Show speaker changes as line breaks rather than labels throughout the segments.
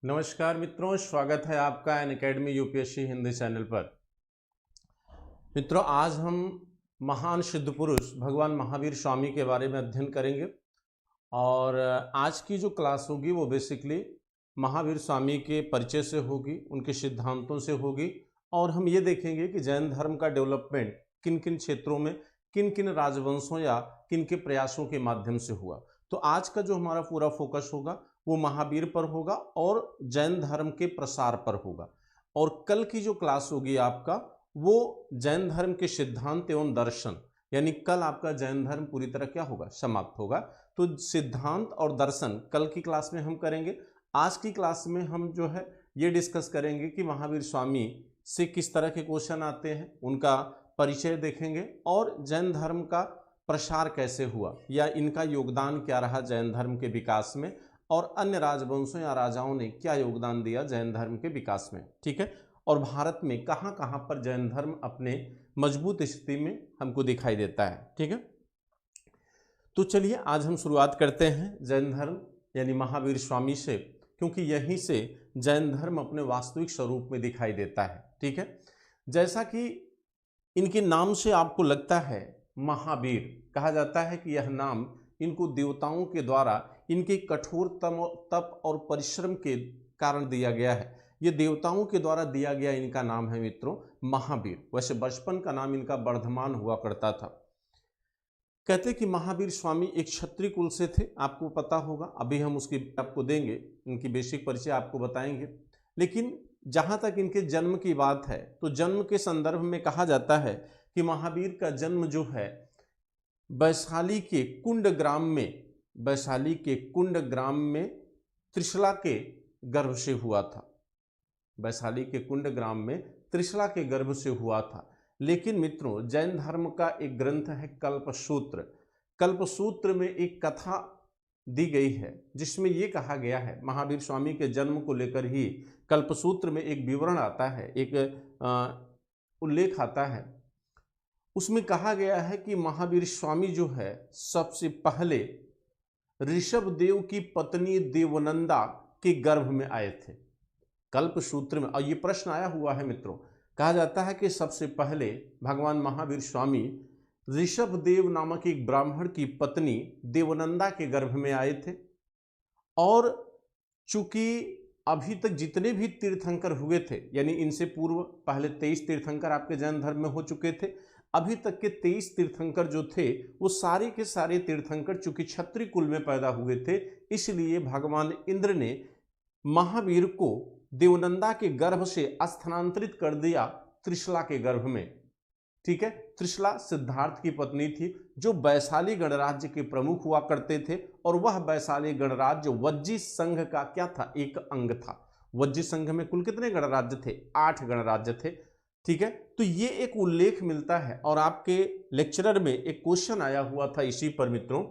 नमस्कार मित्रों, स्वागत है आपका अनअकैडमी यूपीएससी हिंदी चैनल पर। मित्रों, आज हम महान सिद्ध पुरुष भगवान महावीर स्वामी के बारे में अध्ययन करेंगे और आज की जो क्लास होगी वो बेसिकली महावीर स्वामी के परिचय से होगी, उनके सिद्धांतों से होगी और हम ये देखेंगे कि जैन धर्म का डेवलपमेंट किन किन क्षेत्रों में, किन किन राजवंशों या किन के प्रयासों के माध्यम से हुआ। तो आज का जो हमारा पूरा फोकस होगा वो महावीर पर होगा और जैन धर्म के प्रसार पर होगा। और कल की जो क्लास होगी आपका वो जैन धर्म के सिद्धांत एवं दर्शन, यानी कल आपका जैन धर्म पूरी तरह क्या होगा, समाप्त होगा। तो सिद्धांत और दर्शन कल की क्लास में हम करेंगे। आज की क्लास में हम जो है ये डिस्कस करेंगे कि महावीर स्वामी से किस तरह के क्वेश्चन आते हैं, उनका परिचय देखेंगे और जैन धर्म का प्रसार कैसे हुआ या इनका योगदान क्या रहा जैन धर्म के विकास में, और अन्य राजवंशों या राजाओं ने क्या योगदान दिया जैन धर्म के विकास में। ठीक है, और भारत में कहाँ कहाँ पर जैन धर्म अपने मजबूत स्थिति में हमको दिखाई देता है। ठीक है, तो चलिए आज हम शुरुआत करते हैं जैन धर्म यानी महावीर स्वामी से, क्योंकि यहीं से जैन धर्म अपने वास्तविक स्वरूप में दिखाई देता है। ठीक है, जैसा कि इनके नाम से आपको लगता है, महावीर कहा जाता है कि यह नाम इनको देवताओं के द्वारा इनके कठोर तप और परिश्रम के कारण दिया गया है। ये देवताओं के द्वारा दिया गया इनका नाम है मित्रों महावीर। वैसे बचपन का नाम इनका वर्धमान हुआ करता था। कहते कि महावीर स्वामी एक क्षत्रिय कुल से थे, आपको पता होगा, अभी हम उसकी आपको देंगे, इनकी बेसिक परिचय आपको बताएंगे। लेकिन जहाँ तक इनके जन्म की बात है तो जन्म के संदर्भ में कहा जाता है कि महावीर का जन्म जो है वैशाली के कुंड ग्राम में त्रिशला के गर्भ से हुआ था। वैशाली के कुंड ग्राम में त्रिशला के गर्भ से हुआ था। लेकिन मित्रों, जैन धर्म का एक ग्रंथ है कल्पसूत्र। कल्पसूत्र में एक कथा दी गई है जिसमें यह कहा गया है, महावीर स्वामी के जन्म को लेकर ही कल्पसूत्र में एक विवरण आता है, एक उल्लेख आता है। उसमें कहा गया है कि महावीर स्वामी जो है सबसे पहले ऋषभ देव की पत्नी देवनंदा के गर्भ में आए थे, कल्पसूत्र में। और ये प्रश्न आया हुआ है मित्रों, कहा जाता है कि सबसे पहले भगवान महावीर स्वामी ऋषभ देव नामक एक ब्राह्मण की पत्नी देवनंदा के गर्भ में आए थे। और चूंकि अभी तक जितने भी तीर्थंकर हुए थे, यानी इनसे पूर्व पहले 23 तीर्थंकर आपके जैन धर्म में हो चुके थे, अभी तक के 23 तीर्थंकर जो थे वो सारे के सारे तीर्थंकर चूंकि क्षत्रिय कुल में पैदा हुए थे, इसलिए भगवान इंद्र ने महावीर को देवनंदा के गर्भ से स्थानांतरित कर दिया त्रिशला के गर्भ में। ठीक है, त्रिशला सिद्धार्थ की पत्नी थी जो वैशाली गणराज्य के प्रमुख हुआ करते थे, और वह वैशाली गणराज्य वज्जी संघ का क्या था, एक अंग था। वज्जी संघ में कुल कितने गणराज्य थे? 8 गणराज्य थे। ठीक है, तो ये एक उल्लेख मिलता है। और आपके लेक्चरर में एक क्वेश्चन आया हुआ था इसी पर मित्रों,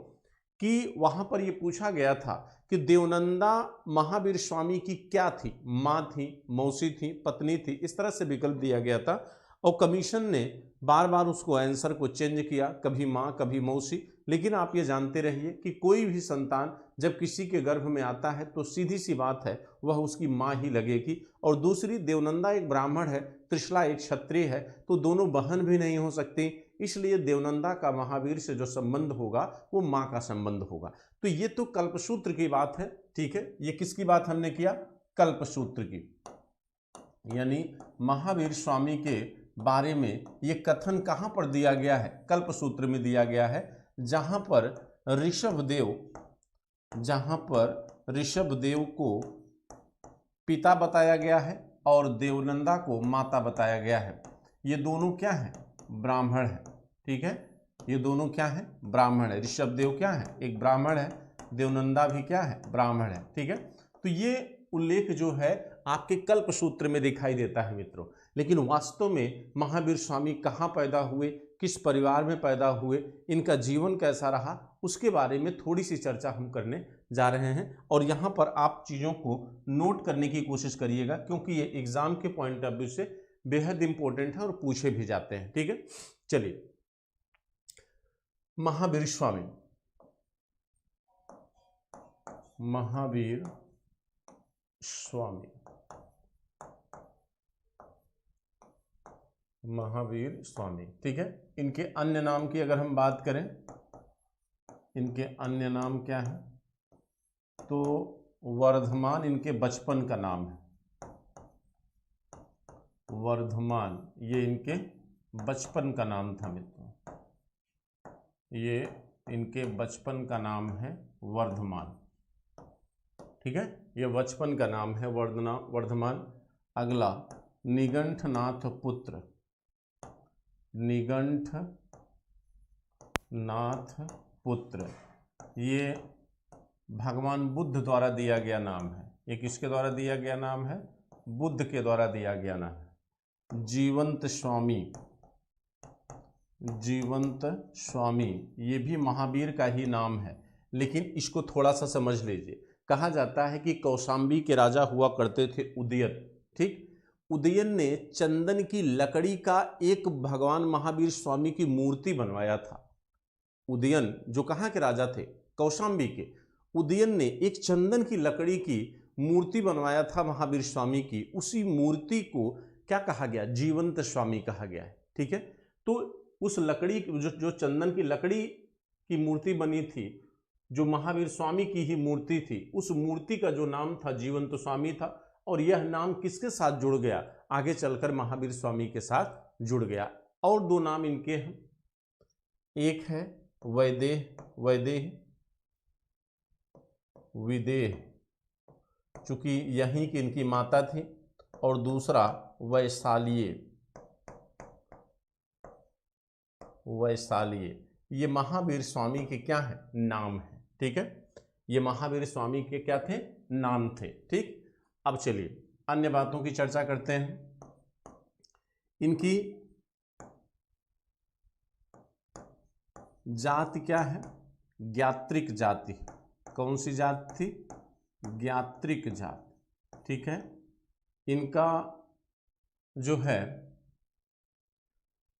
कि वहां पर यह पूछा गया था कि देवनंदा महावीर स्वामी की क्या थी, माँ थी, मौसी थी, पत्नी थी, इस तरह से विकल्प दिया गया था। और कमीशन ने बार बार उसको आंसर को चेंज किया, कभी माँ कभी मौसी। लेकिन आप ये जानते रहिए कि कोई भी संतान जब किसी के गर्भ में आता है तो सीधी सी बात है वह उसकी माँ ही लगेगी। और दूसरी, देवनंदा एक ब्राह्मण है, त्रिशला एक क्षत्रिय है, तो दोनों बहन भी नहीं हो सकती, इसलिए देवनंदा का महावीर से जो संबंध होगा वो माँ का संबंध होगा। तो ये तो कल्पसूत्र की बात है। ठीक है, ये किसकी बात हमने किया? कल्पसूत्र की, यानी महावीर स्वामी के बारे में ये कथन कहां पर दिया गया है? कल्पसूत्र में दिया गया है, जहां पर ऋषभ देव को पिता बताया गया है और देवनंदा को माता बताया गया है। ये दोनों क्या है? ब्राह्मण है। ठीक है, ये दोनों क्या है? ब्राह्मण है। ऋषभ देव क्या है? एक ब्राह्मण है। देवनंदा भी क्या है? ब्राह्मण है। ठीक है, तो ये उल्लेख जो है आपके कल्पसूत्र में दिखाई देता है मित्रों। लेकिन वास्तव में महावीर स्वामी कहाँ पैदा हुए, किस परिवार में पैदा हुए, इनका जीवन कैसा रहा, उसके बारे में थोड़ी सी चर्चा हम करने जा रहे हैं। और यहाँ पर आप चीज़ों को नोट करने की कोशिश करिएगा, क्योंकि ये एग्जाम के पॉइंट ऑफ व्यू से बेहद इंपॉर्टेंट है और पूछे भी जाते हैं। ठीक है, चलिए, महावीर स्वामी, महावीर स्वामी। ठीक है। इनके अन्य नाम की अगर हम बात करें, इनके अन्य नाम क्या है, तो वर्धमान इनके बचपन का नाम है, वर्धमान ये इनके बचपन का नाम था मित्रों, ये इनके बचपन का नाम है वर्धमान। ठीक है, ये बचपन का नाम है वर्धमान। अगला निगंठनाथ पुत्र, निगंठनाथ पुत्र, ये भगवान बुद्ध द्वारा दिया गया नाम है। ये किसके द्वारा दिया गया नाम है? बुद्ध के द्वारा दिया गया नाम है। जीवंत स्वामी, जीवंत स्वामी ये भी महावीर का ही नाम है, लेकिन इसको थोड़ा सा समझ लीजिए। कहा जाता है कि कौशाम्बी के राजा हुआ करते थे उदयन। ठीक, उदयन ने चंदन की लकड़ी का एक भगवान महावीर स्वामी की मूर्ति बनवाया था। उदयन जो कहाँ के राजा थे? कौशाम्बी के। उदयन ने एक चंदन की लकड़ी की मूर्ति बनवाया था महावीर स्वामी की। उसी मूर्ति को क्या कहा गया? जीवंत स्वामी कहा गया है। ठीक है, तो उस लकड़ी जो चंदन की लकड़ी की मूर्ति बनी थी, जो महावीर स्वामी की ही मूर्ति थी, उस मूर्ति का जो नाम था जीवंत स्वामी था। और यह नाम किसके साथ जुड़ गया? आगे चलकर महावीर स्वामी के साथ जुड़ गया। और दो नाम इनके हैं, एक है वैदेह, वैदेह विदेह, चूंकि यहीं की इनकी माता थी, और दूसरा वैशालीय, वैशालीय। ये महावीर स्वामी के क्या है? नाम है। ठीक है, ये महावीर स्वामी के क्या थे? नाम थे। ठीक, अब चलिए अन्य बातों की चर्चा करते हैं। इनकी जाति क्या है? ज्ञात्रिक जाति। कौन सी जाति थी? ज्ञात्रिक जाति। ठीक है, इनका जो है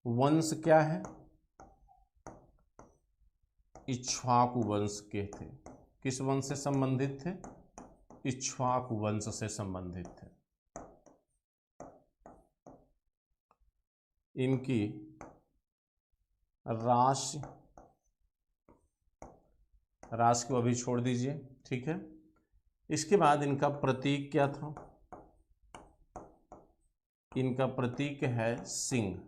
वंश क्या है? इक्ष्वाकु वंश के थे। किस वंश से संबंधित थे? इक्ष्वाकु वंश से संबंधित थे। इनकी राशि, राशि को अभी छोड़ दीजिए। ठीक है, इसके बाद इनका प्रतीक क्या था? इनका प्रतीक है सिंह।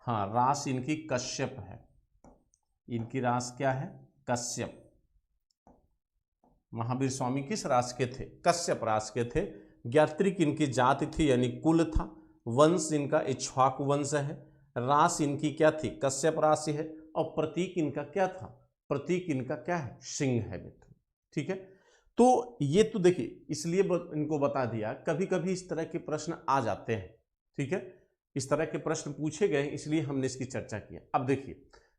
हाँ, रास इनकी कश्यप है। इनकी रास क्या है? कश्यप। महावीर स्वामी किस रास के थे? कश्यप रास के थे। ज्ञात्रिक इनकी जाति थी, यानी कुल था। वंश इनका इक्ष्वाकु वंश है। रास इनकी क्या थी? कश्यप राशि है। और प्रतीक इनका क्या था? प्रतीक इनका क्या है? सिंह है मित्र। ठीक है, तो ये तो देखिए, इसलिए इनको बता दिया। कभी कभी इस तरह के प्रश्न आ जाते हैं। ठीक है, इस तरह के प्रश्न पूछे गए, इसलिए हमने इसकी चर्चा की। अब देखिए,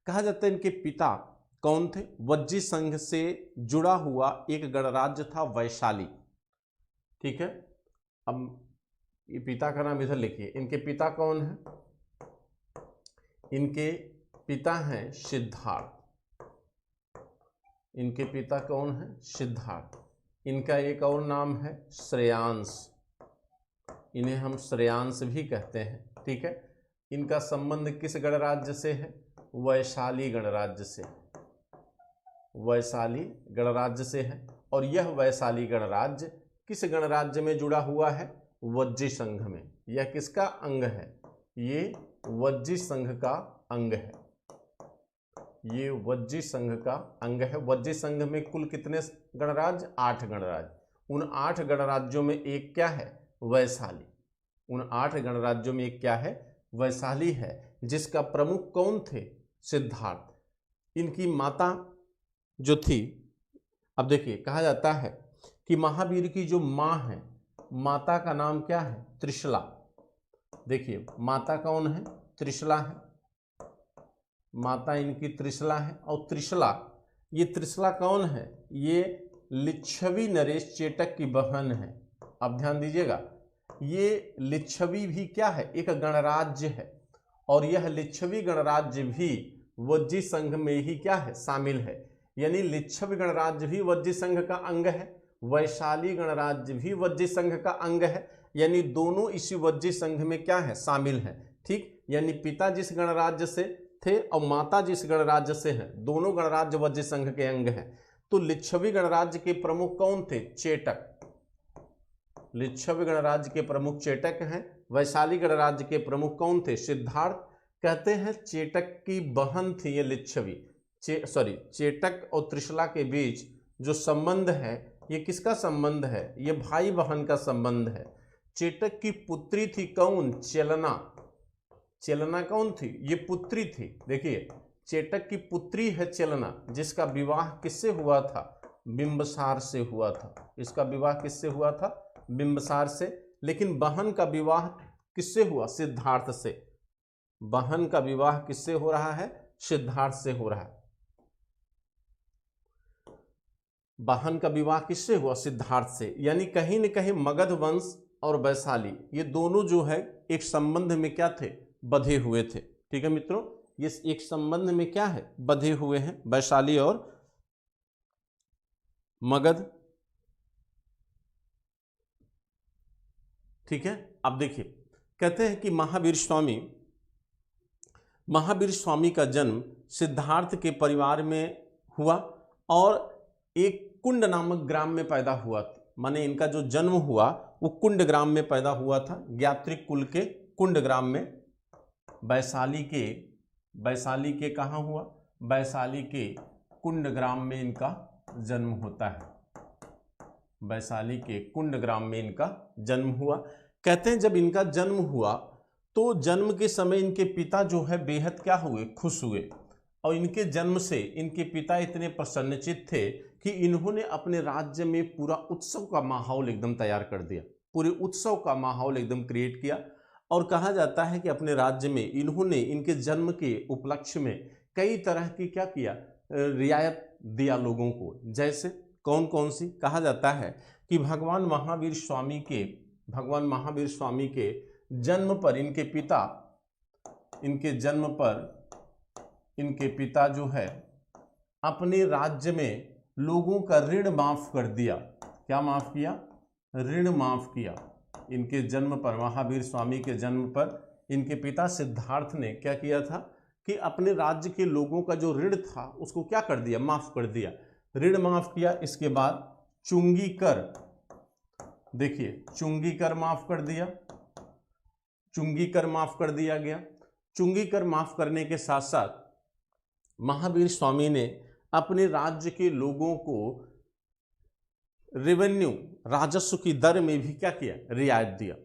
कहा जाता है इनके पिता कौन थे? वज्जी संघ से जुड़ा हुआ एक गणराज्य था वैशाली। ठीक है, अब ये पिता का नाम इधर लिखिए। इनके पिता कौन है? इनके पिता हैं सिद्धार्थ। इनके पिता कौन है? सिद्धार्थ। इनका एक और नाम है श्रेयांश। इन्हें हम श्रेयांश भी कहते हैं। ठीक है, इनका संबंध किस गणराज्य से है? वैशाली गणराज्य से, वैशाली गणराज्य से है। और यह वैशाली गणराज्य किस गणराज्य में जुड़ा हुआ है? वज्जी संघ में। यह किसका अंग है? ये वज्जी संघ का अंग है। ये वज्जी संघ का अंग है। वज्जी संघ में कुल कितने गणराज्य? 8 गणराज्य। उन 8 गणराज्यों में एक क्या है? वैशाली। उन 8 गणराज्यों में एक क्या है? वैशाली है, जिसका प्रमुख कौन थे? सिद्धार्थ। इनकी माता जो थी, अब देखिए, कहा जाता है कि महावीर की जो माँ है, माता का नाम क्या है? त्रिशला। देखिए, माता कौन है? त्रिशला है। माता इनकी त्रिशला है। और त्रिशला, ये त्रिशला कौन है? ये लिच्छवी नरेश चेटक की बहन है। अब ध्यान दीजिएगा, ये लिच्छवी भी क्या है? एक गणराज्य है। और यह लिच्छवी गणराज्य भी वज्जी संघ में ही क्या है? शामिल है। यानी लिच्छवी गणराज्य भी वज्जी संघ का अंग है, वैशाली गणराज्य भी वज्जी संघ का अंग है, यानी दोनों इसी वज्जी संघ में क्या है, शामिल है। ठीक, यानी पिता जिस गणराज्य से थे और माता जिस गणराज्य से है, दोनों गणराज्य वज्जी संघ के अंग है। तो लिच्छवी गणराज्य के प्रमुख कौन थे, चेटक। लिच्छवी गणराज्य के प्रमुख चेटक हैं। वैशाली गणराज्य के प्रमुख कौन थे, सिद्धार्थ। कहते हैं चेटक की बहन थी ये लिच्छवी, चेटक और त्रिशला के बीच जो संबंध है ये किसका संबंध है, ये भाई बहन का संबंध है। चेटक की पुत्री थी कौन, चेलना। चेलना कौन थी, ये पुत्री थी। देखिए चेटक की पुत्री है चेलना, जिसका विवाह किससे हुआ था, बिंबसार से हुआ था। इसका विवाह किससे हुआ था, बिंबसार से। लेकिन बहन का विवाह किससे हुआ, सिद्धार्थ से। बहन का विवाह किससे हो रहा है, सिद्धार्थ से हो रहा है। बहन का विवाह किससे हुआ, सिद्धार्थ से। यानी कहीं न कहीं मगध वंश और वैशाली ये दोनों जो है एक संबंध में क्या थे, बधे हुए थे। ठीक है मित्रों, ये एक संबंध में क्या है, बधे हुए हैं, वैशाली और मगध। ठीक है, अब देखिए कहते हैं कि महावीर स्वामी का जन्म सिद्धार्थ के परिवार में हुआ और एक कुंड नामक ग्राम में पैदा हुआ था। माने इनका जो जन्म हुआ वो कुंड ग्राम में पैदा हुआ था, ज्ञात्रिक कुल के कुंड ग्राम में। वैशाली के कहाँ हुआ, वैशाली के कुंड ग्राम में इनका जन्म होता है। वैशाली के कुंड ग्राम में इनका जन्म हुआ। कहते हैं जब इनका जन्म हुआ तो जन्म के समय इनके पिता जो है बेहद क्या हुए, खुश हुए। और इनके जन्म से इनके पिता इतने प्रसन्नचित्त थे कि इन्होंने अपने राज्य में पूरा उत्सव का माहौल एकदम तैयार कर दिया, पूरे उत्सव का माहौल एकदम क्रिएट किया। और कहा जाता है कि अपने राज्य में इन्होंने इनके जन्म के उपलक्ष्य में कई तरह की क्या किया, रियायत दिया लोगों को। जैसे कौन कौन सी, कहा जाता है कि भगवान महावीर स्वामी के जन्म पर इनके पिता जो है अपने राज्य में लोगों का ऋण माफ कर दिया। क्या माफ किया, ऋण माफ किया। इनके जन्म पर, महावीर स्वामी के जन्म पर इनके पिता सिद्धार्थ ने क्या किया था कि अपने राज्य के लोगों का जो ऋण था उसको क्या कर दिया, माफ कर दिया, ऋण माफ किया। इसके बाद चुंगी कर, देखिए चुंगी कर माफ कर दिया, चुंगी कर माफ कर दिया गया। चुंगी कर माफ करने के साथ साथ महावीर स्वामी ने अपने राज्य के लोगों को रेवेन्यू, राजस्व की दर में भी क्या किया, रियायत दिया।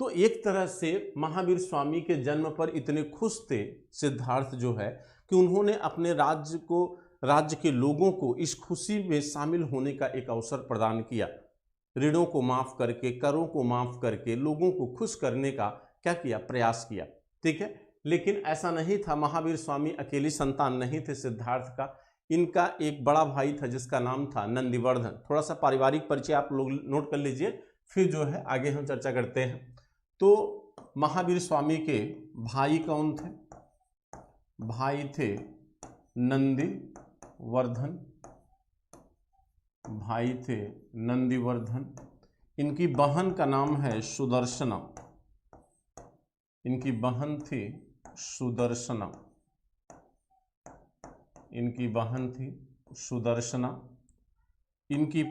तो एक तरह से महावीर स्वामी के जन्म पर इतने खुश थे सिद्धार्थ जो है कि उन्होंने अपने राज्य के लोगों को इस खुशी में शामिल होने का एक अवसर प्रदान किया। ऋणों को माफ करके, करों को माफ करके लोगों को खुश करने का क्या किया, प्रयास किया। ठीक है, लेकिन ऐसा नहीं था, महावीर स्वामी अकेली संतान नहीं थे सिद्धार्थ का। इनका एक बड़ा भाई था जिसका नाम था नंदिवर्धन। थोड़ा सा पारिवारिक परिचय आप लोग नोट कर लीजिए, फिर जो है आगे हम चर्चा करते हैं। तो महावीर स्वामी के भाई कौन थे, भाई थे नंदिवर्धन, भाई थे नंदिवर्धन। इनकी बहन का नाम है सुदर्शना, इनकी बहन थी सुदर्शना, इनकी बहन थी सुदर्शना। इनकी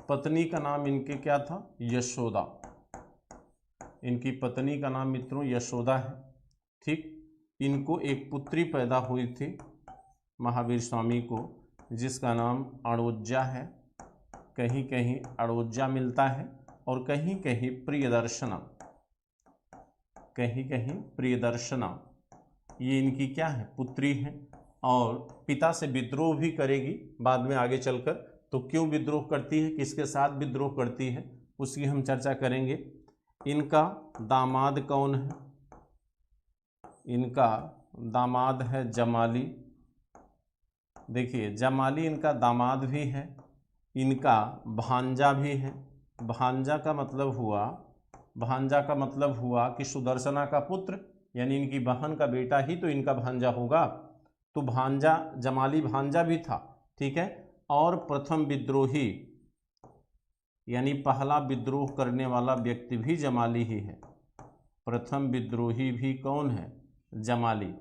पत्नी का नाम इनके क्या था, यशोदा। इनकी पत्नी का नाम मित्रों यशोदा है। ठीक, इनको एक पुत्री पैदा हुई थी महावीर स्वामी को, जिसका नाम अड़ोज्जा है। कहीं कहीं अड़ोज्जा मिलता है और कहीं कहीं प्रियदर्शना, कहीं कहीं प्रियदर्शना। ये इनकी क्या है, पुत्री है। और पिता से विद्रोह भी करेगी बाद में आगे चलकर। तो क्यों विद्रोह करती है, किसके साथ विद्रोह करती है, उसकी हम चर्चा करेंगे। इनका दामाद कौन है, इनका दामाद है जमाली। देखिए जमाली इनका दामाद भी है, इनका भांजा भी है। भांजा का मतलब हुआ कि सुदर्शना का पुत्र, यानी इनकी बहन का बेटा ही तो इनका भांजा होगा। तो भांजा, जमाली भांजा भी था। ठीक है, और प्रथम विद्रोही यानी पहला विद्रोह करने वाला व्यक्ति भी जमाली ही है। प्रथम विद्रोही भी कौन है? जमाली,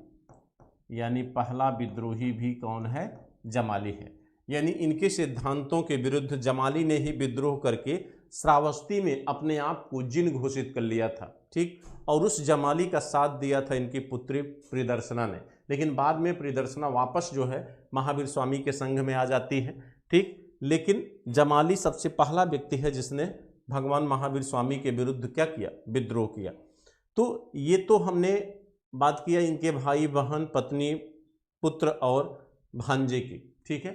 यानी पहला विद्रोही भी कौन है? जमाली है। यानी इनके सिद्धांतों के विरुद्ध जमाली ने ही विद्रोह करके श्रावस्ती में अपने आप को जिन घोषित कर लिया था, ठीक। और उस जमाली का साथ दिया था इनकी पुत्री प्रियदर्शना ने, लेकिन बाद में प्रियदर्शना वापस जो है महावीर स्वामी के संघ में आ जाती है, ठीक। लेकिन जमाली सबसे पहला व्यक्ति है जिसने भगवान महावीर स्वामी के विरुद्ध क्या किया? विद्रोह किया। तो ये तो हमने बात किया इनके भाई बहन, पत्नी, पुत्र और भांजे की, ठीक है।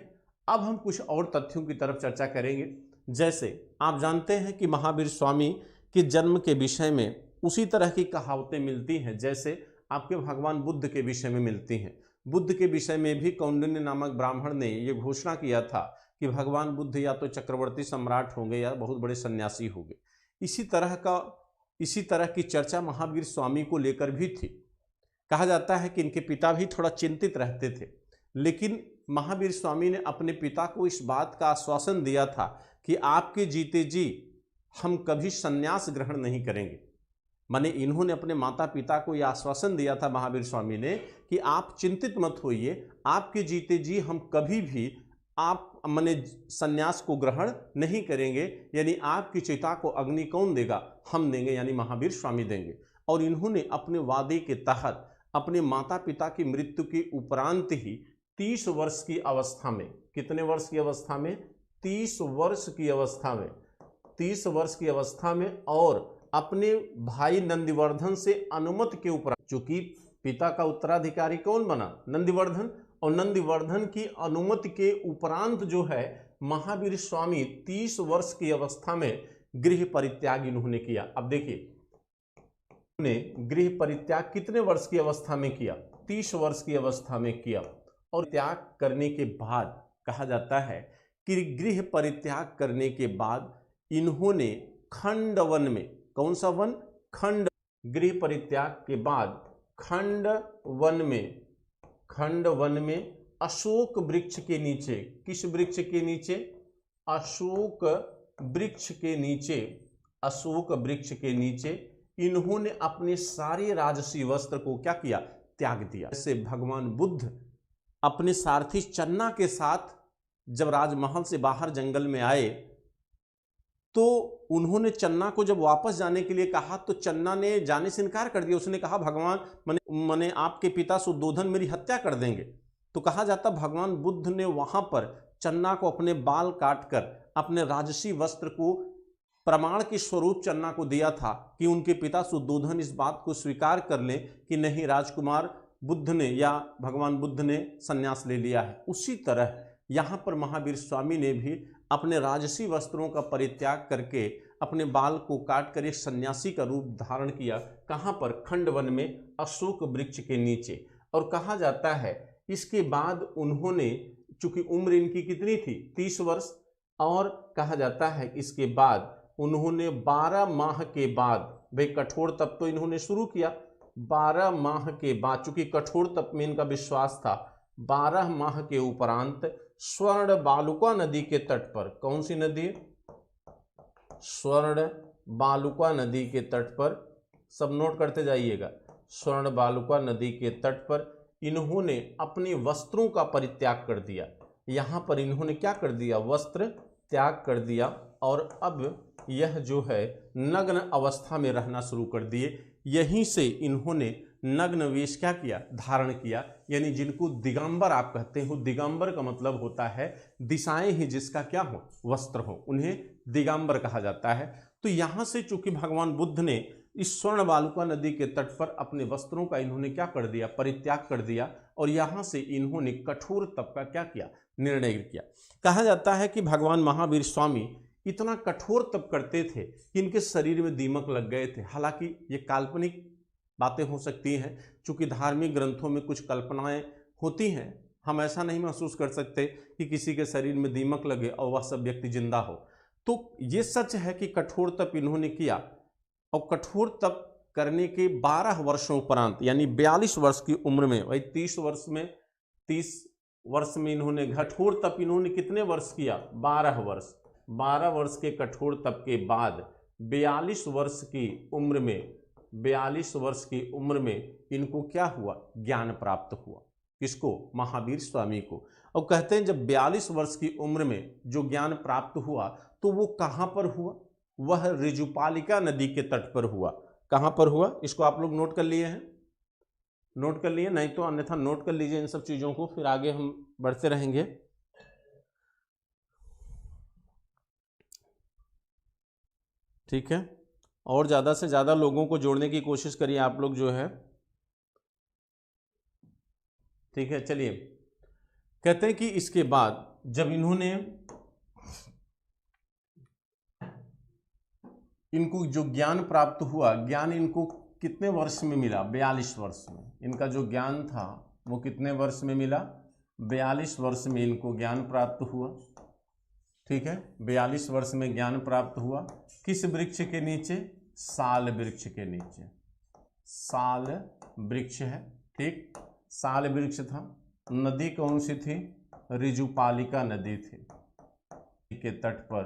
अब हम कुछ और तथ्यों की तरफ चर्चा करेंगे। जैसे आप जानते हैं कि महावीर स्वामी के जन्म के विषय में उसी तरह की कहावतें मिलती हैं जैसे आपके भगवान बुद्ध के विषय में मिलती हैं। बुद्ध के विषय में भी कौंडिन्य नामक ब्राह्मण ने ये घोषणा किया था कि भगवान बुद्ध या तो चक्रवर्ती सम्राट होंगे या बहुत बड़े सन्यासी होंगे। इसी तरह की चर्चा महावीर स्वामी को लेकर भी थी। कहा जाता है कि इनके पिता भी थोड़ा चिंतित रहते थे, लेकिन महावीर स्वामी ने अपने पिता को इस बात का आश्वासन दिया था कि आपके जीते जी हम कभी संन्यास ग्रहण नहीं करेंगे। माने इन्होंने अपने माता पिता को यह आश्वासन दिया था महावीर स्वामी ने कि आप चिंतित मत होइए, आपके जीते जी हम कभी भी आप माने संन्यास को ग्रहण नहीं करेंगे। यानी आपकी चिता को अग्नि कौन देगा? हम देंगे, यानी महावीर स्वामी देंगे। और इन्होंने अपने वादे के तहत अपने माता पिता की मृत्यु के उपरांत ही 30 वर्ष की अवस्था में, कितने वर्ष की अवस्था में? 30 वर्ष की अवस्था में, 30 वर्ष की अवस्था में, और अपने भाई नंदिवर्धन से अनुमति के उपरांत, चूंकि पिता का उत्तराधिकारी कौन बना? नंदिवर्धन, और नंदिवर्धन की अनुमति के उपरांत जो है महावीर स्वामी 30 वर्ष की अवस्था में गृह परित्याग इन्होंने किया। अब देखिए, उन्होंने गृह परित्याग कितने वर्ष की अवस्था में किया? 30 वर्ष की अवस्था में किया। और त्याग करने के बाद कहा जाता है कि गृह परित्याग करने के बाद इन्होंने खंड वन में, कौन सा वन? खंड। गृह परित्याग के बाद खंड वन में अशोक वृक्ष के नीचे, किस वृक्ष के नीचे? अशोक वृक्ष के नीचे, अशोक वृक्ष के नीचे इन्होंने अपने सारे राजसी वस्त्र को क्या किया? त्याग दिया। जैसे भगवान बुद्ध अपने सारथी चन्ना के साथ जब राजमहल से बाहर जंगल में आए तो उन्होंने चन्ना को जब वापस जाने के लिए कहा तो चन्ना ने जाने से इनकार कर दिया। उसने कहा भगवान मने आपके पिता सुद्धोधन मेरी हत्या कर देंगे। तो कहा जाता भगवान बुद्ध ने वहां पर चन्ना को अपने बाल काटकर अपने राजसी वस्त्र को प्रमाण के स्वरूप चन्ना को दिया था कि उनके पिता सुद्धोधन इस बात को स्वीकार कर लें कि नहीं, राजकुमार बुद्ध ने या भगवान बुद्ध ने संन्यास ले लिया है। उसी तरह यहाँ पर महावीर स्वामी ने भी अपने राजसी वस्त्रों का परित्याग करके अपने बाल को काट कर एक सन्यासी का रूप धारण किया। कहाँ पर? खंड वन में अशोक वृक्ष के नीचे। और कहा जाता है इसके बाद उन्होंने, चूंकि उम्र इनकी कितनी थी? 30 वर्ष। और कहा जाता है इसके बाद उन्होंने 12 माह के बाद, भाई कठोर तप तो इन्होंने शुरू किया, 12 माह के बाद, चूंकि कठोर तप में इनका विश्वास था, 12 माह के उपरांत स्वर्ण बालुका नदी के तट पर, कौन सी नदी? स्वर्ण बालुका नदी के तट पर, सब नोट करते जाइएगा, स्वर्ण बालुका नदी के तट पर इन्होंने अपने वस्त्रों का परित्याग कर दिया। यहाँ पर इन्होंने क्या कर दिया? वस्त्र त्याग कर दिया। और अब यह जो है नग्न अवस्था में रहना शुरू कर दिए। यहीं से इन्होंने नग्न वेश क्या किया? धारण किया। यानी जिनको दिगंबर आप कहते हो, दिगंबर का मतलब होता है दिशाएं ही जिसका क्या हो? वस्त्र हो, उन्हें दिगंबर कहा जाता है। तो यहाँ से चूंकि भगवान बुद्ध ने इस स्वर्ण बालुका नदी के तट पर अपने वस्त्रों का इन्होंने क्या कर दिया? परित्याग कर दिया। और यहाँ से इन्होंने कठोर तप का क्या किया? निर्णय किया। कहा जाता है कि भगवान महावीर स्वामी इतना कठोर तप करते थे कि इनके शरीर में दीमक लग गए थे। हालांकि ये काल्पनिक बातें हो सकती हैं, चूंकि धार्मिक ग्रंथों में कुछ कल्पनाएं होती हैं। हम ऐसा नहीं महसूस कर सकते कि किसी के शरीर में दीमक लगे और वह सब व्यक्ति जिंदा हो। तो ये सच है कि कठोर तप इन्होंने किया। और कठोर तप करने के 12 वर्षों उपरांत, यानी 42 वर्ष की उम्र में, वही 30 वर्ष में 30 वर्ष में इन्होंने कठोर तप इन्होंने कितने वर्ष किया? 12 वर्ष। 12 वर्ष के कठोर तप के बाद 42 वर्ष की उम्र में 42 वर्ष की उम्र में इनको क्या हुआ? ज्ञान प्राप्त हुआ। किसको? महावीर स्वामी को। और कहते हैं जब 42 वर्ष की उम्र में जो ज्ञान प्राप्त हुआ तो वो कहाँ पर हुआ? वह ऋजुपालिका नदी के तट पर हुआ। कहाँ पर हुआ? इसको आप लोग नोट कर लिए हैं? नोट कर लिए? नहीं तो अन्यथा नोट कर लीजिए इन सब चीजों को, फिर आगे हम बढ़ते रहेंगे। ठीक है, और ज्यादा से ज्यादा लोगों को जोड़ने की कोशिश करिए आप लोग जो है। ठीक है, चलिए। कहते हैं कि इसके बाद जब इन्होंने इनको जो ज्ञान प्राप्त हुआ, ज्ञान इनको कितने वर्ष में मिला? 42 वर्ष में। इनका जो ज्ञान था वो कितने वर्ष में मिला? 42 वर्ष में इनको ज्ञान प्राप्त हुआ। ठीक है, 42 वर्ष में ज्ञान प्राप्त हुआ। किस वृक्ष के नीचे? साल वृक्ष के नीचे। साल वृक्ष है, ठीक, साल वृक्ष था। नदी कौन सी थी? ऋजुपालिका नदी थी। के तट पर,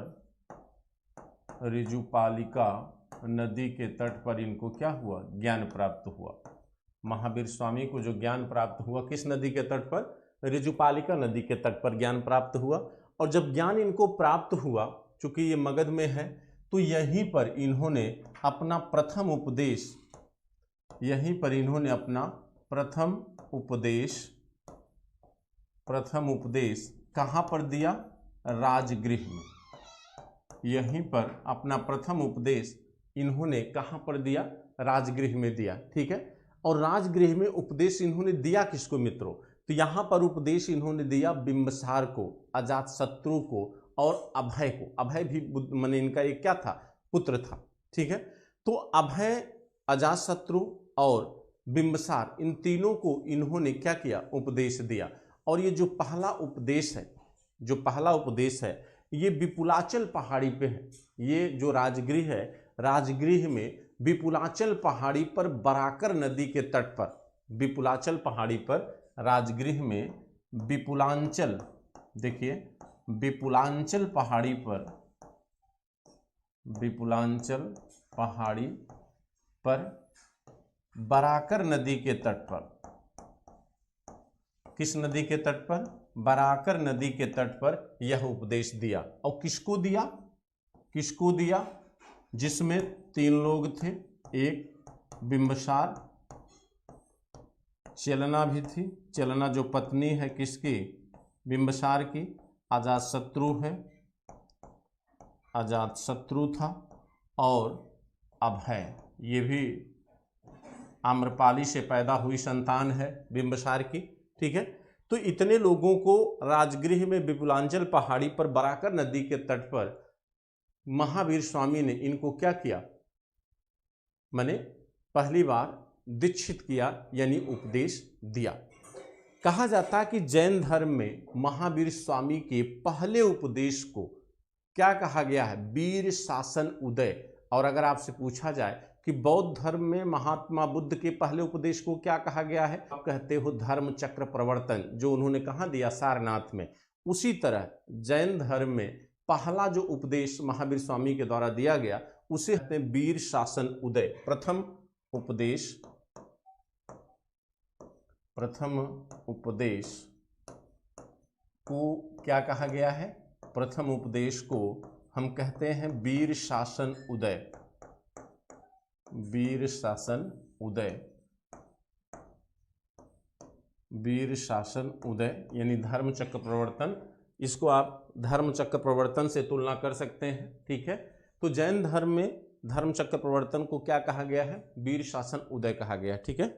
ऋजुपालिका नदी के तट पर इनको क्या हुआ? ज्ञान प्राप्त हुआ। महावीर स्वामी को जो ज्ञान प्राप्त हुआ किस नदी के तट पर? ऋजुपालिका नदी के तट पर ज्ञान प्राप्त हुआ। और जब ज्ञान इनको प्राप्त हुआ, चूंकि ये मगध में है, तो यहीं पर इन्होंने अपना प्रथम उपदेश, यहीं पर इन्होंने अपना प्रथम उपदेश कहाँ पर दिया? राजगृह में। यहीं पर अपना प्रथम उपदेश इन्होंने कहाँ पर दिया? राजगृह में दिया। ठीक है, और राजगृह में उपदेश इन्होंने दिया किसको मित्रों? तो यहाँ पर उपदेश इन्होंने दिया बिंबसार को, अजातशत्रु को और अभय को। अभय भी माने इनका एक क्या था? पुत्र था। ठीक है, तो अभय, अजातशत्रु और बिंबसार, इन तीनों को इन्होंने क्या किया? उपदेश दिया। और ये जो पहला उपदेश है ये विपुलाचल पहाड़ी पे है। ये जो राजगृह है, राजगृह में विपुलाचल पहाड़ी पर बराकर नदी के तट पर, विपुलाचल पहाड़ी पर राजगृह में विपुलांचल, देखिए विपुलांचल पहाड़ी पर, विपुलांचल पहाड़ी पर बराकर नदी के तट पर, किस नदी के तट पर? बराकर नदी के तट पर यह उपदेश दिया। और किसको दिया? किसको दिया? जिसमें 3 लोग थे, एक बिंबसार, चलना भी थी, चलना जो पत्नी है किसकी? बिंबसार की, अजातशत्रु है, अजातशत्रु था, और अभय, ये भी आम्रपाली से पैदा हुई संतान है बिंबसार की। ठीक है, तो इतने लोगों को राजगृह में विपुलांचल पहाड़ी पर बराकर नदी के तट पर महावीर स्वामी ने इनको क्या किया? माने पहली बार दीक्षित किया, यानी उपदेश दिया। कहा जाता है कि जैन धर्म में महावीर स्वामी के पहले उपदेश को क्या कहा गया है? वीर शासन उदय। और अगर आपसे पूछा जाए कि बौद्ध धर्म में महात्मा बुद्ध के पहले उपदेश को क्या कहा गया है? आप कहते हो धर्म चक्र प्रवर्तन, जो उन्होंने कहाँ दिया? सारनाथ में। उसी तरह जैन धर्म में पहला जो उपदेश महावीर स्वामी के द्वारा दिया गया उसे कहते हैं वीर शासन उदय। प्रथम उपदेश को क्या कहा गया है? प्रथम उपदेश को हम कहते हैं वीर शासन उदय। वीर शासन उदय, वीर शासन उदय यानी धर्म चक्र प्रवर्तन। इसको आप धर्म चक्र प्रवर्तन से तुलना कर सकते हैं। ठीक है, तो जैन धर्म में धर्म चक्र प्रवर्तन को क्या कहा गया है? वीर शासन उदय कहा गया है। ठीक है,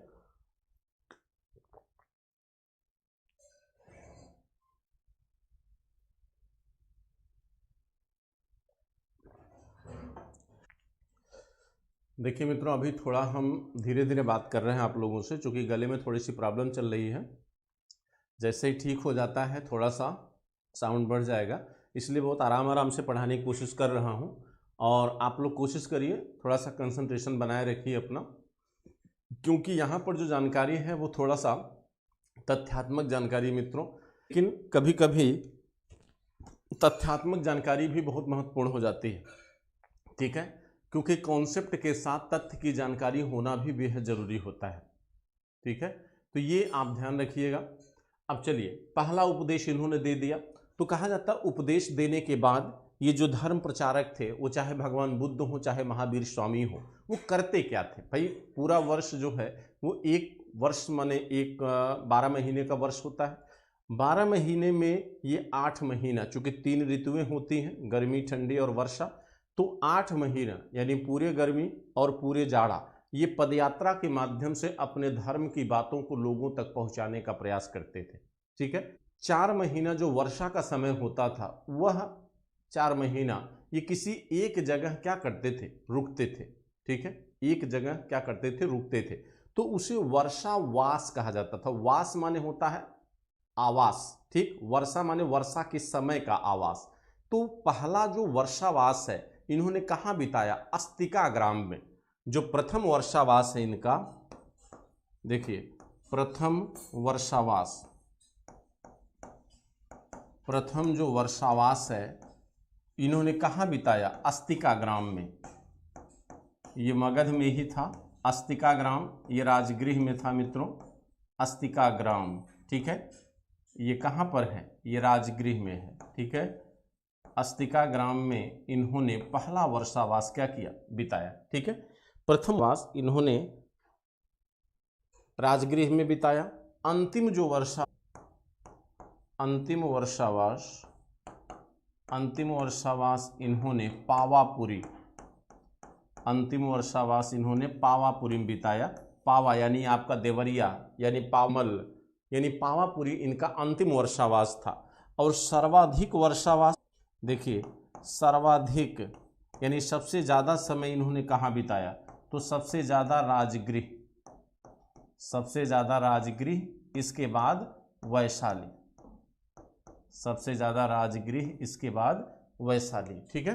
देखिए मित्रों, अभी थोड़ा हम धीरे धीरे बात कर रहे हैं आप लोगों से, क्योंकि गले में थोड़ी सी प्रॉब्लम चल रही है। जैसे ही ठीक हो जाता है थोड़ा सा साउंड बढ़ जाएगा, इसलिए बहुत आराम आराम से पढ़ाने की कोशिश कर रहा हूं। और आप लोग कोशिश करिए, थोड़ा सा कंसंट्रेशन बनाए रखिए अपना, क्योंकि यहाँ पर जो जानकारी है वो थोड़ा सा तथ्यात्मक जानकारी मित्रों। लेकिन कभी कभी तथ्यात्मक जानकारी भी बहुत महत्वपूर्ण हो जाती है, ठीक है, क्योंकि कॉन्सेप्ट के साथ तथ्य की जानकारी होना भी बेहद जरूरी होता है, ठीक है। तो ये आप ध्यान रखिएगा। अब चलिए, पहला उपदेश इन्होंने दे दिया। तो कहा जाता है उपदेश देने के बाद ये जो धर्म प्रचारक थे, वो चाहे भगवान बुद्ध हो चाहे महावीर स्वामी हो, वो करते क्या थे भाई? पूरा वर्ष जो है वो एक वर्ष माने एक 12 महीने का वर्ष होता है। 12 महीने में ये 8 महीना, चूंकि 3 ऋतुएं होती हैं, गर्मी, ठंडी और वर्षा, तो 8 महीना यानी पूरे गर्मी और पूरे जाड़ा ये पदयात्रा के माध्यम से अपने धर्म की बातों को लोगों तक पहुंचाने का प्रयास करते थे, ठीक है। 4 महीना जो वर्षा का समय होता था, वह 4 महीना ये किसी एक जगह क्या करते थे? रुकते थे, ठीक है। एक जगह क्या करते थे? रुकते थे। तो उसे वर्षावास कहा जाता था। वास माने होता है आवास, ठीक। वर्षा माने वर्षा के समय का आवास। तो पहला जो वर्षावास है इन्होंने कहाँ बिताया? अस्तिका ग्राम में। जो प्रथम वर्षावास है इनका, देखिए, प्रथम वर्षावास, प्रथम जो वर्षावास है इन्होंने कहाँ बिताया? अस्तिका ग्राम में। ये मगध में ही था अस्तिका ग्राम, ये राजगृह में था मित्रों, अस्तिका ग्राम, ठीक है। ये कहाँ पर है? ये राजगृह में है, ठीक है। अस्तिका ग्राम में इन्होंने पहला वर्षावास क्या किया? बिताया, ठीक है। प्रथम वास इन्होंने राजगृह में बिताया। अंतिम वर्षावास इन्होंने पावापुरी, अंतिम वर्षावास इन्होंने पावापुरी में बिताया। पावा यानी आपका देवरिया यानी पामल यानी पावापुरी इनका अंतिम वर्षावास था। और सर्वाधिक वर्षावास, देखिए, सर्वाधिक यानी सबसे ज़्यादा समय इन्होंने कहाँ बिताया? तो सबसे ज़्यादा राजगृह, इसके बाद वैशाली, सबसे ज़्यादा राजगृह, इसके बाद वैशाली, ठीक है।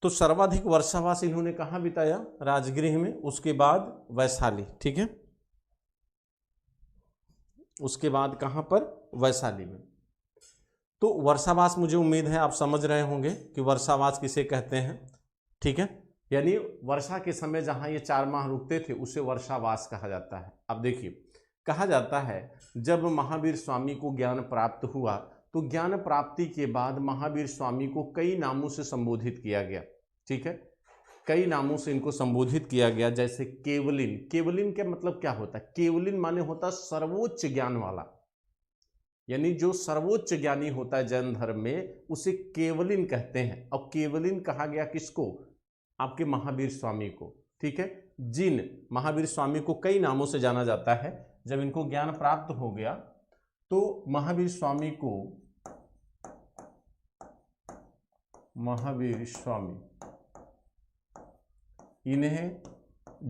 तो सर्वाधिक वर्षावास इन्होंने कहाँ बिताया? राजगृह में, उसके बाद वैशाली, ठीक है। उसके बाद कहाँ पर? वैशाली में। तो वर्षावास, मुझे उम्मीद है आप समझ रहे होंगे कि वर्षावास किसे कहते हैं, ठीक है। यानी वर्षा के समय जहाँ ये 4 माह रुकते थे उसे वर्षावास कहा जाता है। अब देखिए, कहा जाता है जब महावीर स्वामी को ज्ञान प्राप्त हुआ तो ज्ञान प्राप्ति के बाद महावीर स्वामी को कई नामों से संबोधित किया गया, ठीक है। कई नामों से इनको संबोधित किया गया, जैसे केवलिन। केवलिन का मतलब क्या होता है? केवलिन माने होता है सर्वोच्च ज्ञान वाला, यानी जो सर्वोच्च ज्ञानी होता है जैन धर्म में उसे केवलिन कहते हैं। और केवलिन कहा गया किसको? आपके महावीर स्वामी को, ठीक है। जिन महावीर स्वामी को कई नामों से जाना जाता है, जब इनको ज्ञान प्राप्त हो गया तो महावीर स्वामी को महावीर स्वामी, इन्हें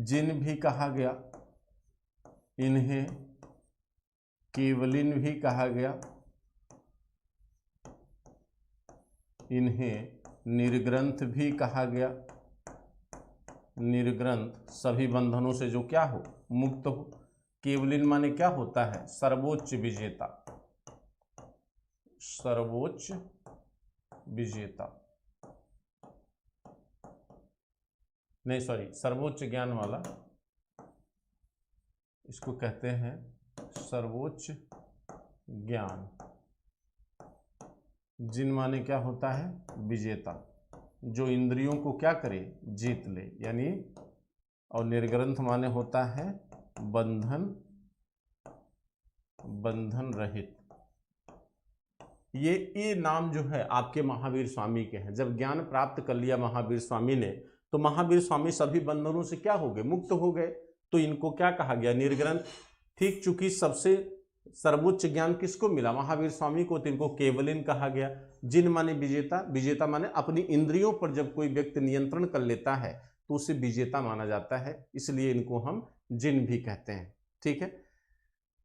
जिन भी कहा गया, इन्हें केवलिन भी कहा गया, इन्हें निर्ग्रंथ भी कहा गया। निर्ग्रंथ सभी बंधनों से जो क्या हो? मुक्त हो। केवलिन माने क्या होता है? सर्वोच्च विजेता, सर्वोच्च विजेता, नहीं सॉरी, सर्वोच्च ज्ञान वाला, इसको कहते हैं सर्वोच्च ज्ञान। जिन माने क्या होता है? विजेता, जो इंद्रियों को क्या करे? जीत ले, यानी। और निर्ग्रंथ माने होता है बंधन रहित। ये नाम जो है आपके महावीर स्वामी के हैं। जब ज्ञान प्राप्त कर लिया महावीर स्वामी ने तो महावीर स्वामी सभी बंधनों से क्या हो गए? मुक्त हो गए। तो इनको क्या कहा गया? निर्ग्रंथ, ठीक। चूंकि सबसे सर्वोच्च ज्ञान किसको मिला? महावीर स्वामी को, तो इनको केवलिन कहा गया। जिन माने विजेता, विजेता माने अपनी इंद्रियों पर जब कोई व्यक्ति नियंत्रण कर लेता है तो उसे विजेता माना जाता है, इसलिए इनको हम जिन भी कहते हैं, ठीक है।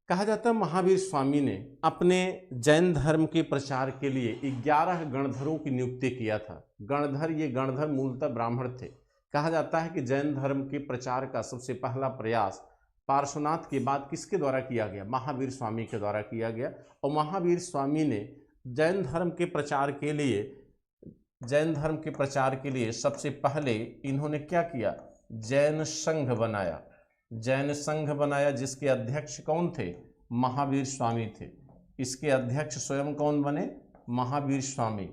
कहा जाता है महावीर स्वामी ने अपने जैन धर्म के प्रचार के लिए 11 गणधरों की नियुक्ति किया था। गणधर, ये गणधर मूलतः ब्राह्मण थे। कहा जाता है कि जैन धर्म के प्रचार का सबसे पहला प्रयास पार्श्वनाथ के बाद किसके द्वारा किया गया? महावीर स्वामी के द्वारा किया गया। और महावीर स्वामी ने जैन धर्म के प्रचार के लिए सबसे पहले इन्होंने क्या किया? जैन संघ बनाया। जैन संघ बनाया जिसके अध्यक्ष कौन थे? महावीर स्वामी थे। इसके अध्यक्ष स्वयं कौन बने? महावीर स्वामी।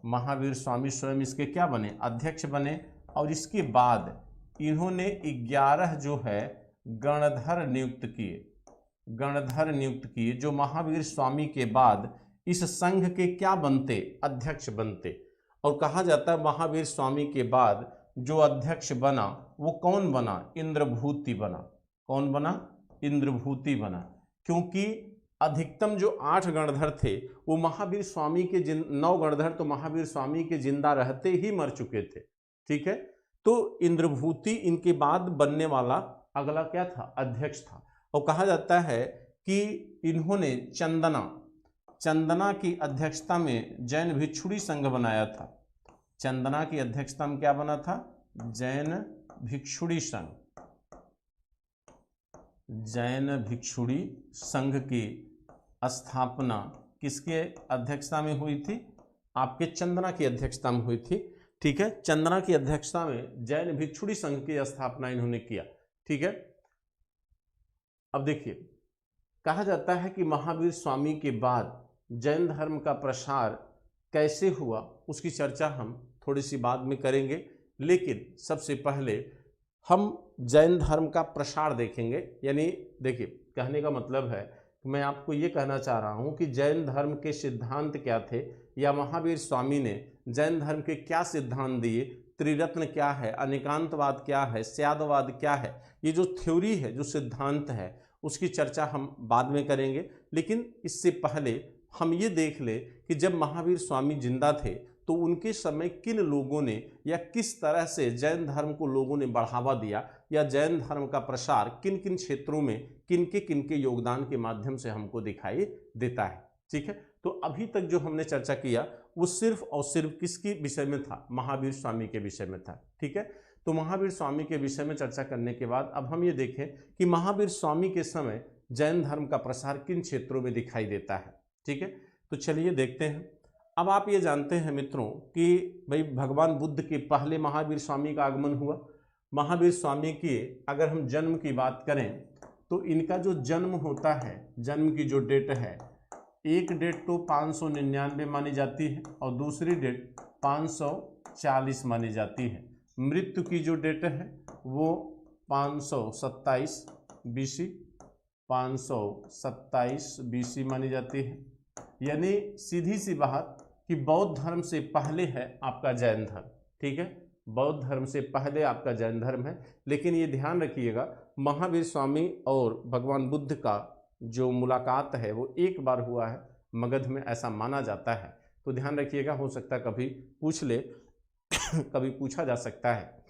महावीर स्वामी स्वयं इसके क्या बने? अध्यक्ष बने। और इसके बाद इन्होंने 11 जो है गणधर नियुक्त किए, जो महावीर स्वामी के बाद इस संघ के क्या बनते? अध्यक्ष बनते। और कहा जाता है महावीर स्वामी के बाद जो अध्यक्ष बना वो कौन बना? इंद्रभूति बना। कौन बना? इंद्रभूति बना। क्योंकि अधिकतम जो 8 गणधर थे वो महावीर स्वामी के 9 गणधर तो महावीर स्वामी के जिंदा रहते ही मर चुके थे। ठीक है, तो इंद्रभूति इनके बाद बनने वाला अगला क्या था? अध्यक्ष था। और कहा जाता है कि इन्होंने चंदना की अध्यक्षता में जैन भिक्षुणी संघ बनाया था। चंदना की अध्यक्षता में क्या बना था? जैन भिक्षुणी संघ। जैन भिक्षुणी संघ की स्थापना किसके अध्यक्षता में हुई थी? आपके चंदना की अध्यक्षता में हुई थी। ठीक है, चंदना की अध्यक्षता में जैन भिक्षुणी संघ की स्थापना इन्होंने किया। ठीक है, अब देखिए कहा जाता है कि महावीर स्वामी के बाद जैन धर्म का प्रसार कैसे हुआ उसकी चर्चा हम थोड़ी सी बाद में करेंगे, लेकिन सबसे पहले हम जैन धर्म का प्रसार देखेंगे। यानी देखिए कहने का मतलब है मैं आपको ये कहना चाह रहा हूँ कि जैन धर्म के सिद्धांत क्या थे, या महावीर स्वामी ने जैन धर्म के क्या सिद्धांत दिए, त्रिरत्न क्या है, अनेकांतवाद क्या है, स्यादवाद क्या है, ये जो थ्योरी है, जो सिद्धांत है, उसकी चर्चा हम बाद में करेंगे। लेकिन इससे पहले हम ये देख ले कि जब महावीर स्वामी जिंदा थे तो उनके समय किन लोगों ने या किस तरह से जैन धर्म को लोगों ने बढ़ावा दिया, या जैन धर्म का प्रसार किन किन क्षेत्रों में किनके योगदान के माध्यम से हमको दिखाई देता है। ठीक है, तो अभी तक जो हमने चर्चा किया वो सिर्फ और सिर्फ किसके विषय में था? महावीर स्वामी के विषय में था। ठीक है, तो महावीर स्वामी के विषय में चर्चा करने के बाद अब हम ये देखें कि महावीर स्वामी के समय जैन धर्म का प्रसार किन क्षेत्रों में दिखाई देता है। ठीक है, तो चलिए देखते हैं। अब आप ये जानते हैं मित्रों कि भाई भगवान बुद्ध के पहले महावीर स्वामी का आगमन हुआ। महावीर स्वामी की अगर हम जन्म की बात करें तो इनका जो जन्म होता है, जन्म की जो डेट है, एक डेट तो 599 मानी जाती है और दूसरी डेट 540 मानी जाती है। मृत्यु की जो डेट है वो 527 BC 527 BC मानी जाती है। यानी सीधी सी बात कि बौद्ध धर्म से पहले है आपका जैन धर्म। ठीक है, बौद्ध धर्म से पहले आपका जैन धर्म है। लेकिन ये ध्यान रखिएगा महावीर स्वामी और भगवान बुद्ध का जो मुलाकात है वो एक बार हुआ है मगध में, ऐसा माना जाता है। तो ध्यान रखिएगा, हो सकता है कभी पूछ ले कभी पूछा जा सकता है।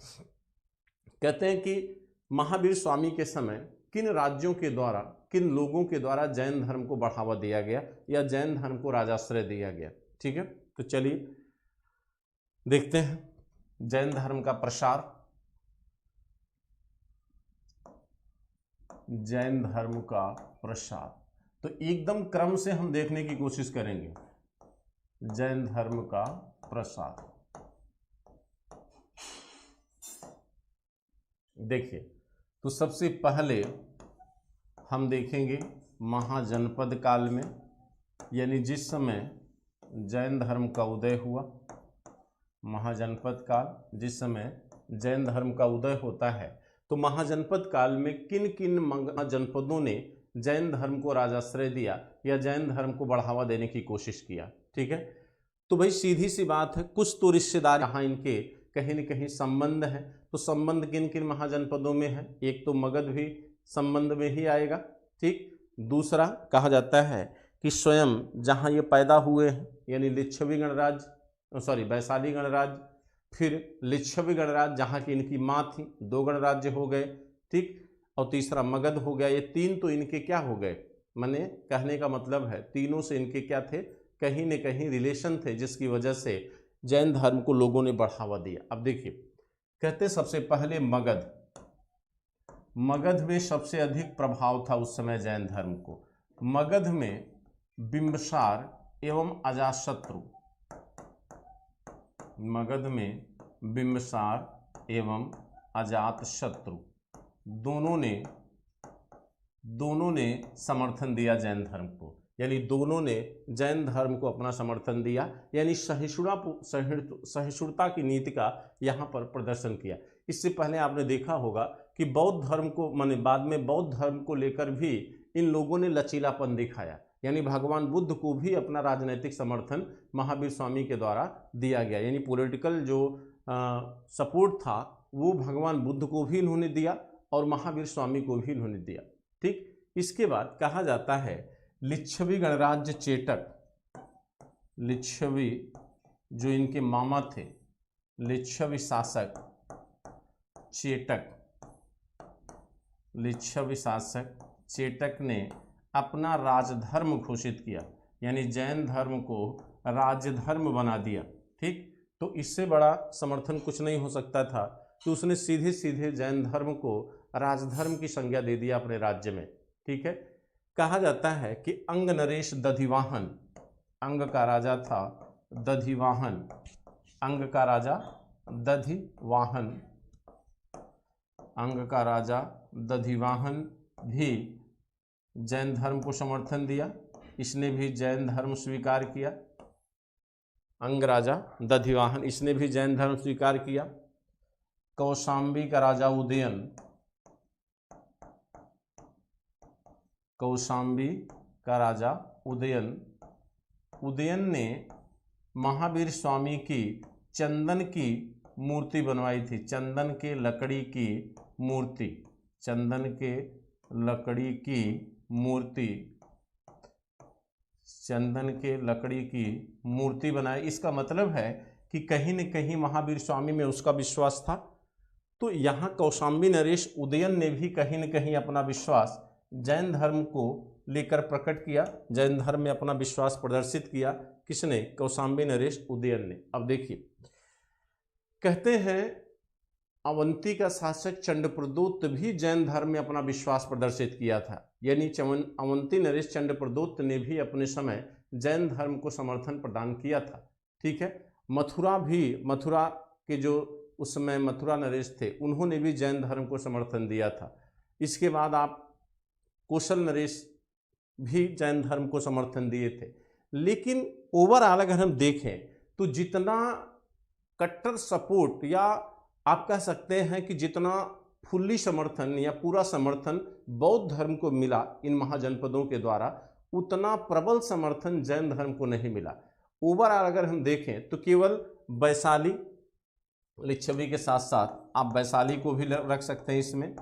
कहते हैं कि महावीर स्वामी के समय किन राज्यों के द्वारा, किन लोगों के द्वारा जैन धर्म को बढ़ावा दिया गया या जैन धर्म को राजाश्रय दिया गया। ठीक है, तो चलिए देखते हैं जैन धर्म का प्रसार। जैन धर्म का प्रसार तो एकदम क्रम से हम देखने की कोशिश करेंगे। जैन धर्म का प्रसार देखिए, तो सबसे पहले हम देखेंगे महाजनपद काल में, यानी जिस समय जैन धर्म का उदय हुआ। महाजनपद काल जिस समय जैन धर्म का उदय होता है, तो महाजनपद काल में किन किन महाजनपदों ने जैन धर्म को राजाश्रय दिया या जैन धर्म को बढ़ावा देने की कोशिश किया। ठीक है, तो भाई सीधी सी बात है, कुछ तो रिश्तेदार यहाँ इनके कहीं न कहीं संबंध है। तो संबंध किन किन महाजनपदों में है? एक तो मगध भी संबंध में ही आएगा। ठीक, दूसरा कहा जाता है कि स्वयं जहाँ ये पैदा हुए हैं, यानी लिच्छवी गणराज्य, वैशाली गणराज्य, फिर लिच्छवी गणराज्य जहाँ की इनकी माँ थी, 2 गणराज्य हो गए। ठीक, और तीसरा मगध हो गया। ये 3 तो इनके क्या हो गए, माने कहने का मतलब है तीनों से इनके क्या थे, कहीं न कहीं रिलेशन थे, जिसकी वजह से जैन धर्म को लोगों ने बढ़ावा दिया। अब देखिए कहते सबसे पहले मगध। मगध में सबसे अधिक प्रभाव था उस समय जैन धर्म को। मगध में बिंबसार एवं अजातशत्रु, मगध में बिंबसार एवं अजातशत्रु दोनों ने समर्थन दिया जैन धर्म को, यानी दोनों ने जैन धर्म को अपना समर्थन दिया, यानी सहिष्णुता की नीति का यहाँ पर प्रदर्शन किया। इससे पहले आपने देखा होगा कि बौद्ध धर्म को माने बाद में बौद्ध धर्म को लेकर भी इन लोगों ने लचीलापन दिखाया, यानी भगवान बुद्ध को भी अपना राजनीतिक समर्थन महावीर स्वामी के द्वारा दिया गया, यानी पॉलिटिकल जो सपोर्ट था वो भगवान बुद्ध को भी इन्होंने दिया और महावीर स्वामी को भी इन्होंने दिया। ठीक, इसके बाद कहा जाता है लिच्छवी गणराज्य चेटक, लिच्छवी जो इनके मामा थे, लिच्छवी शासक चेटक, लिच्छवी शासक चेटक ने अपना राजधर्म घोषित किया, यानी जैन धर्म को राजधर्म बना दिया। ठीक, तो इससे बड़ा समर्थन कुछ नहीं हो सकता था, तो उसने सीधे सीधे जैन धर्म को राजधर्म की संज्ञा दे दिया अपने राज्य में। ठीक है, कहा जाता है कि अंग नरेश दधिवाहन, अंग का राजा था दधिवाहन, अंग का राजा दधिवाहन, अंग का राजा दधिवाहन भी जैन धर्म को समर्थन दिया, इसने भी जैन धर्म स्वीकार किया। अंग राजा दधिवाहन, इसने भी जैन धर्म स्वीकार किया। कौशाम्बी का राजा उदयन, कौशाम्बी का राजा उदयन, उदयन ने महावीर स्वामी की चंदन की मूर्ति बनवाई थी, चंदन के लकड़ी की मूर्ति, चंदन के लकड़ी की मूर्ति, चंदन के लकड़ी की मूर्ति बनाई। इसका मतलब है कि कहीं न कहीं महावीर स्वामी में उसका विश्वास था। तो यहाँ कौशाम्बी नरेश उदयन ने भी कहीं न कहीं अपना विश्वास जैन धर्म को लेकर प्रकट किया, जैन धर्म में अपना विश्वास प्रदर्शित किया। किसने? कौशाम्बी नरेश उदयन ने। अब देखिए, कहते हैं अवंती का शासक चंडप्रदोत्त भी जैन धर्म में अपना विश्वास प्रदर्शित किया था, यानी अवंती नरेश चंडप्रदोत्त ने भी अपने समय जैन धर्म को समर्थन प्रदान किया था। ठीक है, मथुरा के जो उस समय मथुरा नरेश थे उन्होंने भी जैन धर्म को समर्थन दिया था। इसके बाद आप कौशल नरेश भी जैन धर्म को समर्थन दिए थे। लेकिन ओवरऑल अगर हम देखें तो जितना कट्टर सपोर्ट या आप कह सकते हैं कि जितना फुल्ली समर्थन या पूरा समर्थन बौद्ध धर्म को मिला इन महाजनपदों के द्वारा, उतना प्रबल समर्थन जैन धर्म को नहीं मिला। ओवरऑल अगर हम देखें तो केवल वैशाली लिच्छवी के साथ साथ आप वैशाली को भी रख सकते हैं इसमें,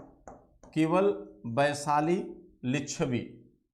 केवल वैशाली लिच्छवी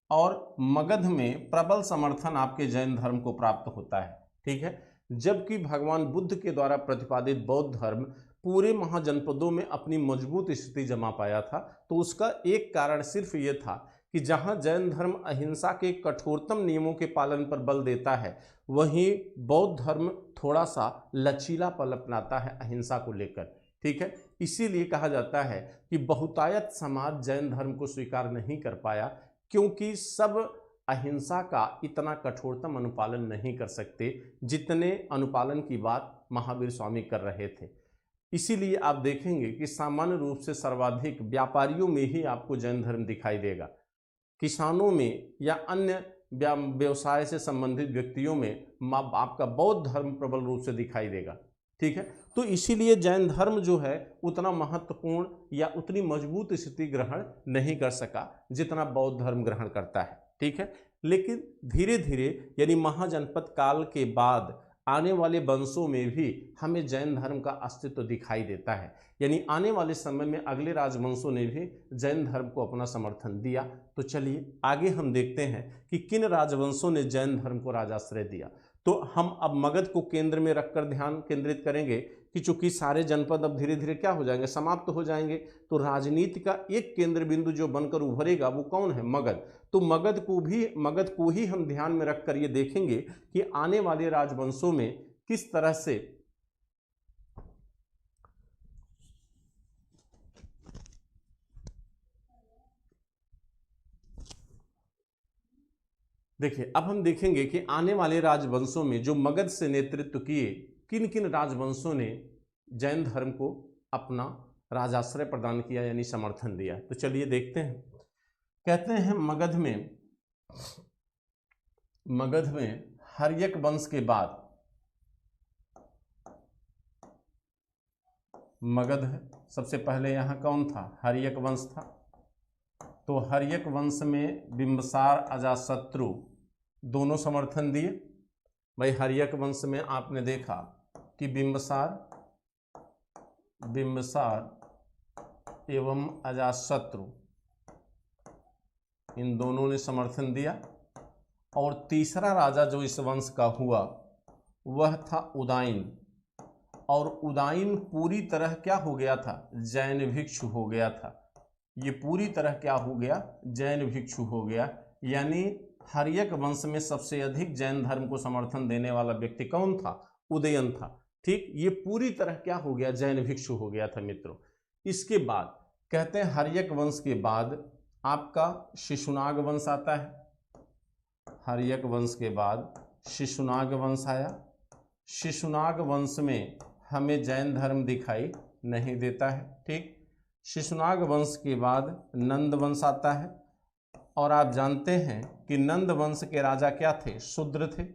और मगध में प्रबल समर्थन आपके जैन धर्म को प्राप्त होता है। ठीक है, जबकि भगवान बुद्ध के द्वारा प्रतिपादित बौद्ध धर्म पूरे महाजनपदों में अपनी मजबूत स्थिति जमा पाया था। तो उसका एक कारण सिर्फ ये था कि जहां जैन धर्म अहिंसा के कठोरतम नियमों के पालन पर बल देता है, वहीं बौद्ध धर्म थोड़ा सा लचीलापन अपनाता है अहिंसा को लेकर। ठीक है, इसीलिए कहा जाता है कि बहुतायत समाज जैन धर्म को स्वीकार नहीं कर पाया, क्योंकि सब अहिंसा का इतना कठोरतम अनुपालन नहीं कर सकते जितने अनुपालन की बात महावीर स्वामी कर रहे थे। इसीलिए आप देखेंगे कि सामान्य रूप से सर्वाधिक व्यापारियों में ही आपको जैन धर्म दिखाई देगा, किसानों में या अन्य व्यवसाय से संबंधित व्यक्तियों में आपका बौद्ध धर्म प्रबल रूप से दिखाई देगा। ठीक है, तो इसीलिए जैन धर्म जो है उतना महत्वपूर्ण या उतनी मजबूत स्थिति ग्रहण नहीं कर सका जितना बौद्ध धर्म ग्रहण करता है। ठीक है, लेकिन धीरे धीरे यानी महाजनपद काल के बाद आने वाले वंशों में भी हमें जैन धर्म का अस्तित्व दिखाई देता है, यानी आने वाले समय में अगले राजवंशों ने भी जैन धर्म को अपना समर्थन दिया। तो चलिए आगे हम देखते हैं कि किन राजवंशों ने जैन धर्म को राजाश्रय दिया। तो हम अब मगध को केंद्र में रखकर ध्यान केंद्रित करेंगे कि चूंकि सारे जनपद अब धीरे धीरे क्या हो जाएंगे, समाप्त हो जाएंगे, तो राजनीति का एक केंद्र बिंदु जो बनकर उभरेगा वो कौन है? मगध। तो मगध को ही हम ध्यान में रखकर ये देखेंगे कि आने वाले राजवंशों में किस तरह से देखिए, अब हम देखेंगे कि आने वाले राजवंशों में जो मगध से नेतृत्व किए, किन किन राजवंशों ने जैन धर्म को अपना राजाश्रय प्रदान किया यानी समर्थन दिया। तो चलिए देखते हैं। कहते हैं मगध में हर्यक वंश के बाद, मगध सबसे पहले यहाँ कौन था? हर्यक वंश था। तो हर्यक वंश में बिंबसार, अजातशत्रु दोनों समर्थन दिए। भाई हर्यक वंश में आपने देखा कि बिंबसार एवं अजातशत्रु इन दोनों ने समर्थन दिया। और तीसरा राजा जो इस वंश का हुआ वह था उदाइन। और उदाइन पूरी तरह क्या हो गया था? जैन भिक्षु हो गया था। ये पूरी तरह क्या हो गया? जैन भिक्षु हो गया। यानी हर्यक वंश में सबसे अधिक जैन धर्म को समर्थन देने वाला व्यक्ति कौन था? उदयन था। ठीक, ये पूरी तरह क्या हो गया? जैन भिक्षु हो गया था मित्रों। इसके बाद कहते हैं हर्यक वंश के बाद आपका शिशुनाग वंश आता है। हर्यक वंश के बाद शिशुनाग वंश आया। शिशुनाग वंश में हमें जैन धर्म दिखाई नहीं देता है। ठीक, शिशुनाग वंश के बाद नंद वंश आता है। और आप जानते हैं कि नंद वंश के राजा क्या थे? शूद्र थे।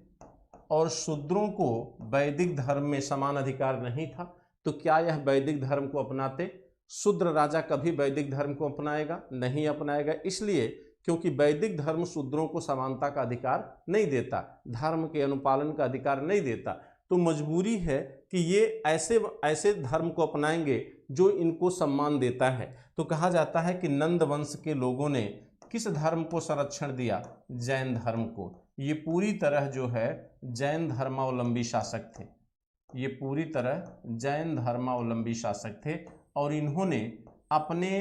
और शूद्रों को वैदिक धर्म में समान अधिकार नहीं था। तो क्या यह वैदिक धर्म को अपनाते? शूद्र राजा कभी वैदिक धर्म को अपनाएगा? नहीं अपनाएगा। इसलिए क्योंकि वैदिक धर्म शूद्रों को समानता का अधिकार नहीं देता, धर्म के अनुपालन का अधिकार नहीं देता। तो मजबूरी है कि ये ऐसे धर्म को अपनाएंगे जो इनको सम्मान देता है। तो कहा जाता है कि नंद वंश के लोगों ने किस धर्म को संरक्षण दिया? जैन धर्म को। ये पूरी तरह जो है जैन धर्मावलंबी शासक थे। ये पूरी तरह जैन धर्मावलंबी शासक थे और इन्होंने अपने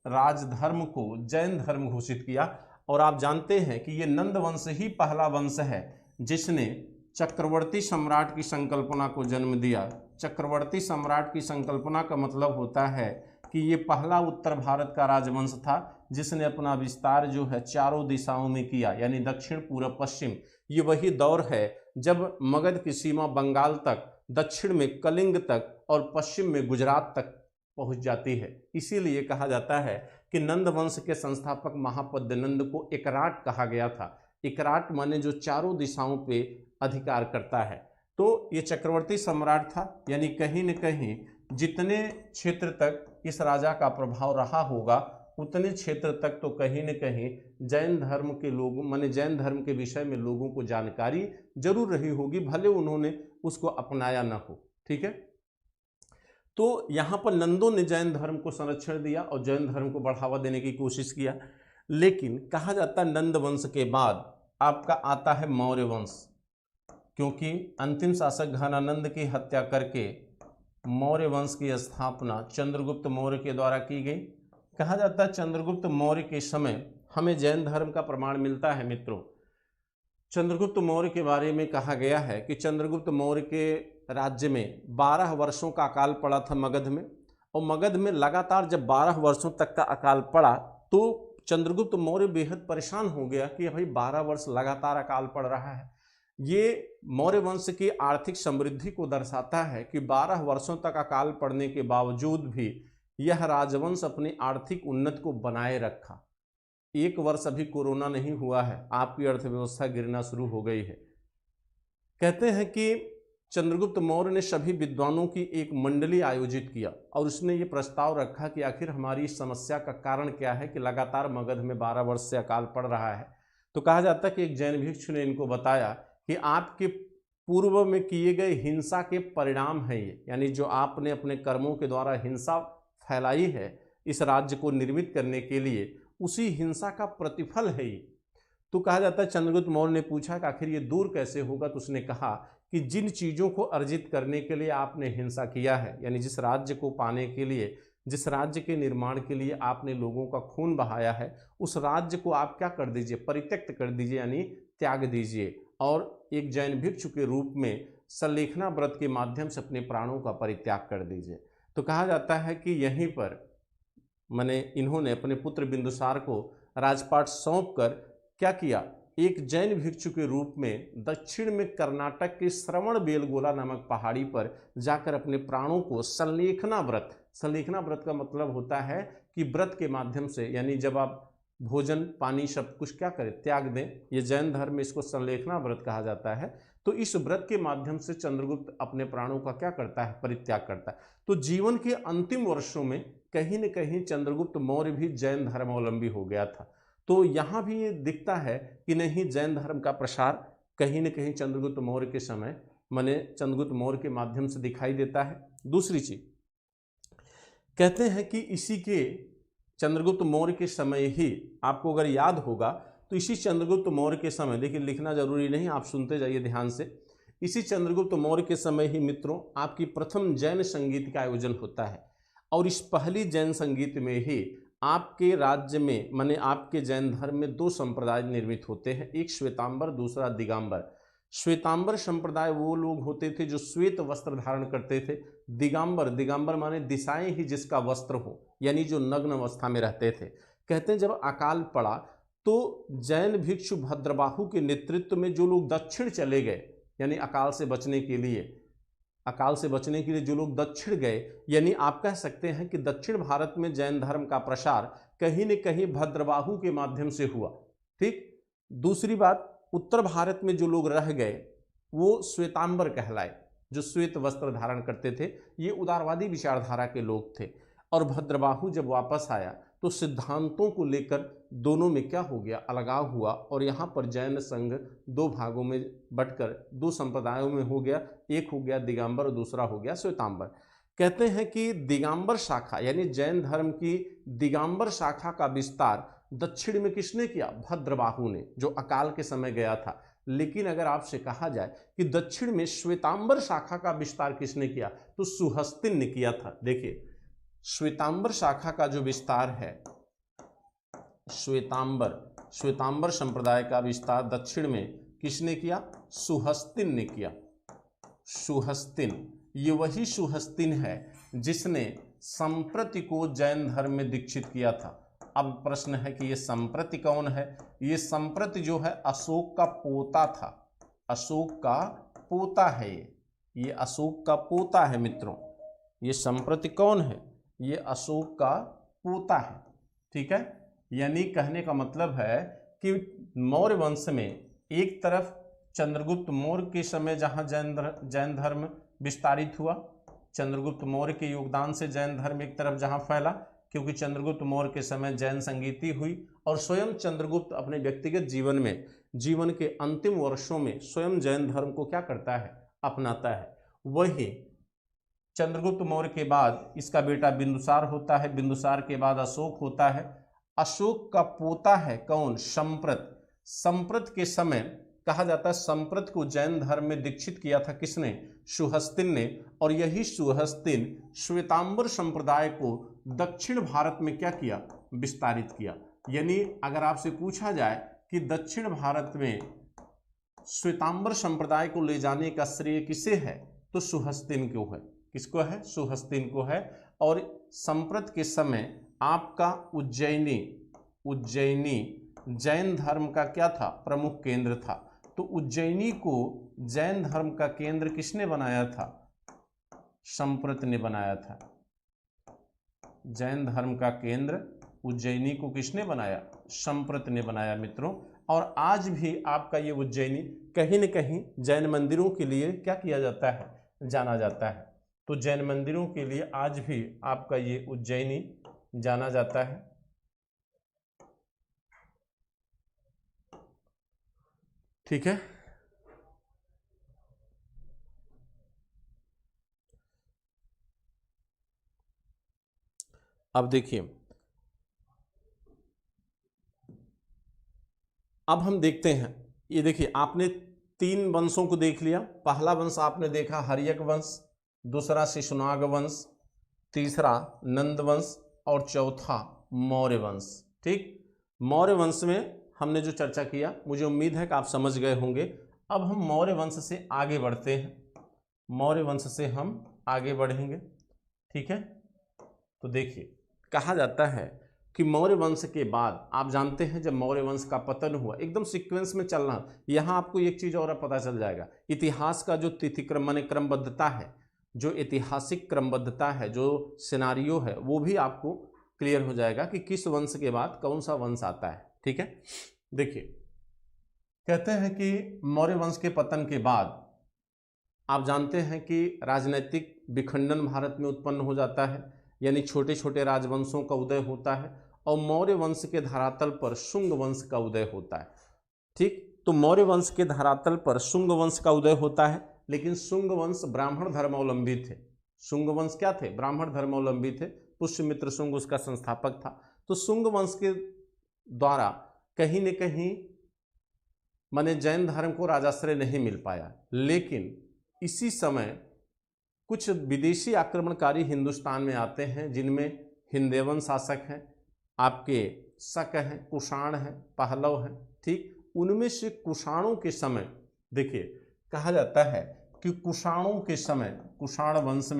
राजधर्म को जैन धर्म घोषित किया। और आप जानते हैं कि ये नंद वंश ही पहला वंश है जिसने चक्रवर्ती सम्राट की संकल्पना को जन्म दिया। चक्रवर्ती सम्राट की संकल्पना का मतलब होता है कि ये पहला उत्तर भारत का राजवंश था जिसने अपना विस्तार जो है चारों दिशाओं में किया, यानी दक्षिण, पूर्व, पश्चिम। ये वही दौर है जब मगध की सीमा बंगाल तक, दक्षिण में कलिंग तक और पश्चिम में गुजरात तक पहुंच जाती है। इसीलिए कहा जाता है कि नंद वंश के संस्थापक महापद्य नंद को एकराट कहा गया था। एकराट माने जो चारों दिशाओं पे अधिकार करता है। तो ये चक्रवर्ती सम्राट था, यानी कहीं न कहीं जितने क्षेत्र तक इस राजा का प्रभाव रहा होगा उतने क्षेत्र तक तो कहीं न कहीं जैन धर्म के लोगों माने जैन धर्म के विषय में लोगों को जानकारी जरूर रही होगी, भले उन्होंने उसको अपनाया न हो। ठीक है, तो यहाँ पर नंदों ने जैन धर्म को संरक्षण दिया और जैन धर्म को बढ़ावा देने की कोशिश किया। लेकिन कहा जाता है नंद वंश के बाद आपका आता है मौर्य वंश, क्योंकि अंतिम शासक घनानंद की हत्या करके मौर्य वंश की स्थापना चंद्रगुप्त मौर्य के द्वारा की गई। कहा जाता है चंद्रगुप्त मौर्य के समय हमें जैन धर्म का प्रमाण मिलता है। मित्रों, चंद्रगुप्त मौर्य के बारे में कहा गया है कि चंद्रगुप्त मौर्य के राज्य में 12 वर्षों का अकाल पड़ा था मगध में। और मगध में लगातार जब 12 वर्षों तक का अकाल पड़ा तो चंद्रगुप्त मौर्य बेहद परेशान हो गया कि भाई 12 वर्ष लगातार अकाल पड़ रहा है। ये मौर्य वंश की आर्थिक समृद्धि को दर्शाता है कि 12 वर्षों तक अकाल पड़ने के बावजूद भी यह राजवंश अपनी आर्थिक उन्नति को बनाए रखा। एक वर्ष अभी कोरोना नहीं हुआ है, आपकी अर्थव्यवस्था गिरना शुरू हो गई है। कहते हैं कि चंद्रगुप्त मौर्य ने सभी विद्वानों की एक मंडली आयोजित किया और उसने ये प्रस्ताव रखा कि आखिर हमारी इस समस्या का कारण क्या है कि लगातार मगध में 12 वर्ष से अकाल पड़ रहा है। तो कहा जाता है कि एक जैन भिक्षु ने इनको बताया कि आपके पूर्व में किए गए हिंसा के परिणाम है ये, यानी जो आपने अपने कर्मों के द्वारा हिंसा फैलाई है इस राज्य को निर्मित करने के लिए, उसी हिंसा का प्रतिफल है ये। तो कहा जाता है चंद्रगुप्त मौर्य ने पूछा कि आखिर ये दूर कैसे होगा। तो उसने कहा कि जिन चीज़ों को अर्जित करने के लिए आपने हिंसा किया है, यानी जिस राज्य को पाने के लिए, जिस राज्य के निर्माण के लिए आपने लोगों का खून बहाया है, उस राज्य को आप क्या कर दीजिए? परित्यक्त कर दीजिए, यानी त्याग दीजिए। और एक जैन भिक्षु के रूप में सल्लेखना व्रत के माध्यम से अपने प्राणों का परित्याग कर दीजिए। तो कहा जाता है कि यहीं पर माने इन्होंने अपने पुत्र बिंदुसार को राजपाट सौंप कर क्या किया एक जैन भिक्षु के रूप में दक्षिण में कर्नाटक के श्रवणबेलगोला नामक पहाड़ी पर जाकर अपने प्राणों को संलेखना व्रत का मतलब होता है कि व्रत के माध्यम से, यानी जब आप भोजन पानी सब कुछ क्या करें, त्याग दें। ये जैन धर्म में इसको संलेखना व्रत कहा जाता है। तो इस व्रत के माध्यम से चंद्रगुप्त अपने प्राणों का क्या करता है, परित्याग करता है। तो जीवन के अंतिम वर्षों में कहीं न कहीं चंद्रगुप्त मौर्य भी जैन धर्मावलंबी हो गया था। तो यहाँ भी ये दिखता है कि नहीं, जैन धर्म का प्रसार कहीं न कहीं चंद्रगुप्त मौर्य के समय, माने चंद्रगुप्त मौर्य के माध्यम से दिखाई देता है। दूसरी चीज कहते हैं कि इसी के चंद्रगुप्त मौर्य के समय ही, आपको अगर याद होगा तो इसी चंद्रगुप्त मौर्य के समय, देखिए लिखना जरूरी नहीं, आप सुनते जाइए ध्यान से, इसी चंद्रगुप्त मौर्य के समय ही मित्रों आपकी प्रथम जैन संगीत का आयोजन होता है। और इस पहली जैन संगीत में ही आपके राज्य में, माने आपके जैन धर्म में दो संप्रदाय निर्मित होते हैं, एक श्वेतांबर, दूसरा दिगंबर। श्वेतांबर संप्रदाय वो लोग होते थे जो श्वेत वस्त्र धारण करते थे। दिगंबर माने दिशाएं ही जिसका वस्त्र हो, यानी जो नग्न अवस्था में रहते थे। कहते हैं जब अकाल पड़ा तो जैन भिक्षु भद्रबाहु के नेतृत्व में जो लोग दक्षिण चले गए, यानी अकाल से बचने के लिए जो लोग दक्षिण गए, यानी आप कह सकते हैं कि दक्षिण भारत में जैन धर्म का प्रसार कहीं न कहीं भद्रबाहु के माध्यम से हुआ। ठीक। दूसरी बात, उत्तर भारत में जो लोग रह गए वो श्वेतांबर कहलाए, जो श्वेत वस्त्र धारण करते थे। ये उदारवादी विचारधारा के लोग थे। और भद्रबाहु जब वापस आया तो सिद्धांतों को लेकर दोनों में क्या हो गया, अलगाव हुआ। और यहाँ पर जैन संघ दो भागों में बंटकर दो संप्रदायों में हो गया, एक हो गया दिगंबर और दूसरा हो गया श्वेतांबर। कहते हैं कि दिगंबर शाखा, यानी जैन धर्म की दिगंबर शाखा का विस्तार दक्षिण में किसने किया, भद्रबाहु ने, जो अकाल के समय गया था। लेकिन अगर आपसे कहा जाए कि दक्षिण में श्वेतांबर शाखा का विस्तार किसने किया, तो सुहस्तिन ने किया था। देखिए श्वेतांबर शाखा का जो विस्तार है, श्वेतांबर संप्रदाय का विस्तार दक्षिण में किसने किया, सुहस्तिन ने किया। सुहस्तिन, ये वही सुहस्तिन है जिसने संप्रति को जैन धर्म में दीक्षित किया था। अब प्रश्न है कि ये संप्रति कौन है। ये संप्रति जो है अशोक का पोता था, अशोक का पोता है। ये अशोक का पोता है मित्रों। ये संप्रति कौन है, ये अशोक का पोता है। ठीक है, यानी कहने का मतलब है कि मौर्य वंश में एक तरफ चंद्रगुप्त मौर्य के समय जहां जैन धर्म विस्तारित हुआ, चंद्रगुप्त मौर्य के योगदान से जैन धर्म एक तरफ जहां फैला, क्योंकि चंद्रगुप्त मौर्य के समय जैन संगीति हुई। और स्वयं चंद्रगुप्त अपने व्यक्तिगत जीवन में, जीवन के अंतिम वर्षों में स्वयं जैन धर्म को क्या करता है, अपनाता है। वही चंद्रगुप्त मौर्य के बाद इसका बेटा बिंदुसार होता है, बिंदुसार के बाद अशोक होता है। अशोक का पोता है कौन, संप्रत। संप्रत के समय कहा जाता है संप्रत को जैन धर्म में दीक्षित किया था किसने, सुहस्तिन ने। और यही सुहस्तिन श्वेतांबर संप्रदाय को दक्षिण भारत में क्या किया, विस्तारित किया। यानी अगर आपसे पूछा जाए कि दक्षिण भारत में श्वेतांबर संप्रदाय को ले जाने का श्रेय किसे है, तो सुहस्तिन को है। किसको है, सुहस्तिन को है। और संप्रत के समय आपका उज्जैनी जैन धर्म का क्या था, प्रमुख केंद्र था। तो उज्जैनी को जैन धर्म का केंद्र किसने बनाया था, संप्रत ने बनाया था। जैन धर्म का केंद्र उज्जैनी को किसने बनाया, संप्रत ने बनाया मित्रों। और आज भी आपका ये उज्जैनी कहीं न कहीं जैन मंदिरों के लिए क्या किया जाता है, जाना जाता है। तो जैन मंदिरों के लिए आज भी आपका ये उज्जैनी जाना जाता है। ठीक है, अब देखिए, अब हम देखते हैं। ये देखिए आपने तीन वंशों को देख लिया। पहला वंश आपने देखा हर्यक वंश, दूसरा शिशुनाग वंश, तीसरा नंद वंश और चौथा मौर्य वंश। ठीक, मौर्य वंश में हमने जो चर्चा किया, मुझे उम्मीद है कि आप समझ गए होंगे। अब हम मौर्य वंश से आगे बढ़ते हैं, मौर्य वंश से हम आगे बढ़ेंगे। ठीक है, तो देखिए कहा जाता है कि मौर्य वंश के बाद आप जानते हैं जब मौर्य वंश का पतन हुआ, एकदम सीक्वेंस में चलना, यहाँ आपको एक चीज़ और पता चल जाएगा, इतिहास का जो तिथिक्रम माने क्रमबद्धता है, जो ऐतिहासिक क्रमबद्धता है, जो सिनारियो है, वो भी आपको क्लियर हो जाएगा कि किस वंश के बाद कौन सा वंश आता है। ठीक है, देखिए कहते हैं कि मौर्य वंश के पतन के बाद आप जानते हैं कि राजनीतिक विखंडन भारत में उत्पन्न हो जाता है, यानी छोटे छोटे राजवंशों का उदय होता है और मौर्य वंश के धरातल पर शुंग वंश का उदय होता है। ठीक, तो मौर्य वंश के धरातल पर शुंग वंश का उदय होता है, लेकिन शुंग वंश ब्राह्मण धर्मावलंबी थे। शुंग वंश क्या थे? ब्राह्मण धर्मावलंबी थे। पुष्यमित्र शुंग उसका संस्थापक था। तो शुंग वंश के द्वारा कहीं न कहीं माने जैन धर्म को राजाश्रय नहीं मिल पाया, लेकिन इसी समय कुछ विदेशी आक्रमणकारी हिंदुस्तान में आते हैं, जिनमें हिंदेवन शासक हैं, आपके शक हैं, कुषाण हैं, पहलव हैं। ठीक, उनमें से कुषाणों के समय देखिए कहा जाता है कि कुषाणों के समय कुषाण वंश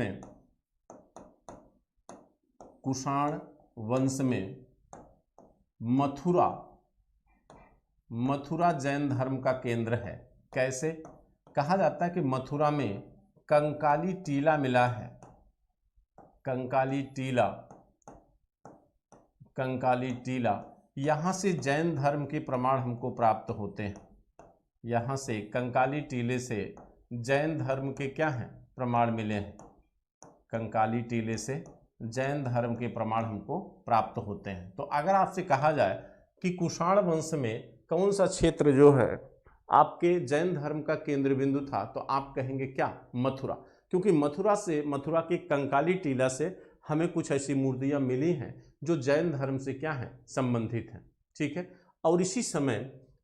में मथुरा जैन धर्म का केंद्र है। कैसे? कहा जाता है कि मथुरा में कंकाली टीला मिला है। कंकाली टीला यहाँ से जैन धर्म के प्रमाण हमको प्राप्त होते हैं। यहाँ से कंकाली टीले से जैन धर्म के क्या हैं? प्रमाण मिले हैं। कंकाली टीले से जैन धर्म के प्रमाण हमको प्राप्त होते हैं। तो अगर आपसे कहा जाए कि कुषाण वंश में कौन सा क्षेत्र जो है आपके जैन धर्म का केंद्र बिंदु था, तो आप कहेंगे क्या? मथुरा। क्योंकि मथुरा के कंकाली टीला से हमें कुछ ऐसी मूर्तियां मिली हैं जो जैन धर्म से क्या है? संबंधित हैं। ठीक है, और इसी समय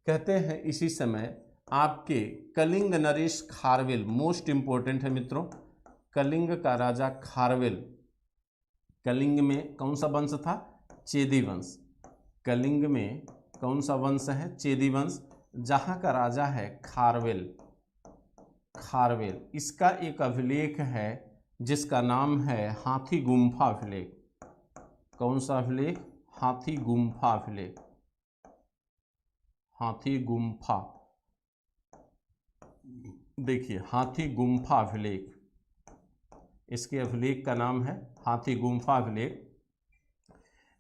कहते हैं, इसी समय आपके कलिंग नरेश खारवेल मोस्ट इंपॉर्टेंट है मित्रों। कलिंग का राजा खारवेल, कलिंग में कौन सा वंश था? चेदी वंश। कलिंग में कौन सा वंश है? चेदी वंश, जहाँ का राजा है खारवेल। इसका एक अभिलेख है जिसका नाम है हाथी गुम्फा अभिलेख। कौन सा अभिलेख? हाथी गुम्फा अभिलेख। हाथी गुम्फा, देखिए हाथी गुम्फा अभिलेख, इसके अभिलेख का नाम है हाथी गुम्फा अभिलेख।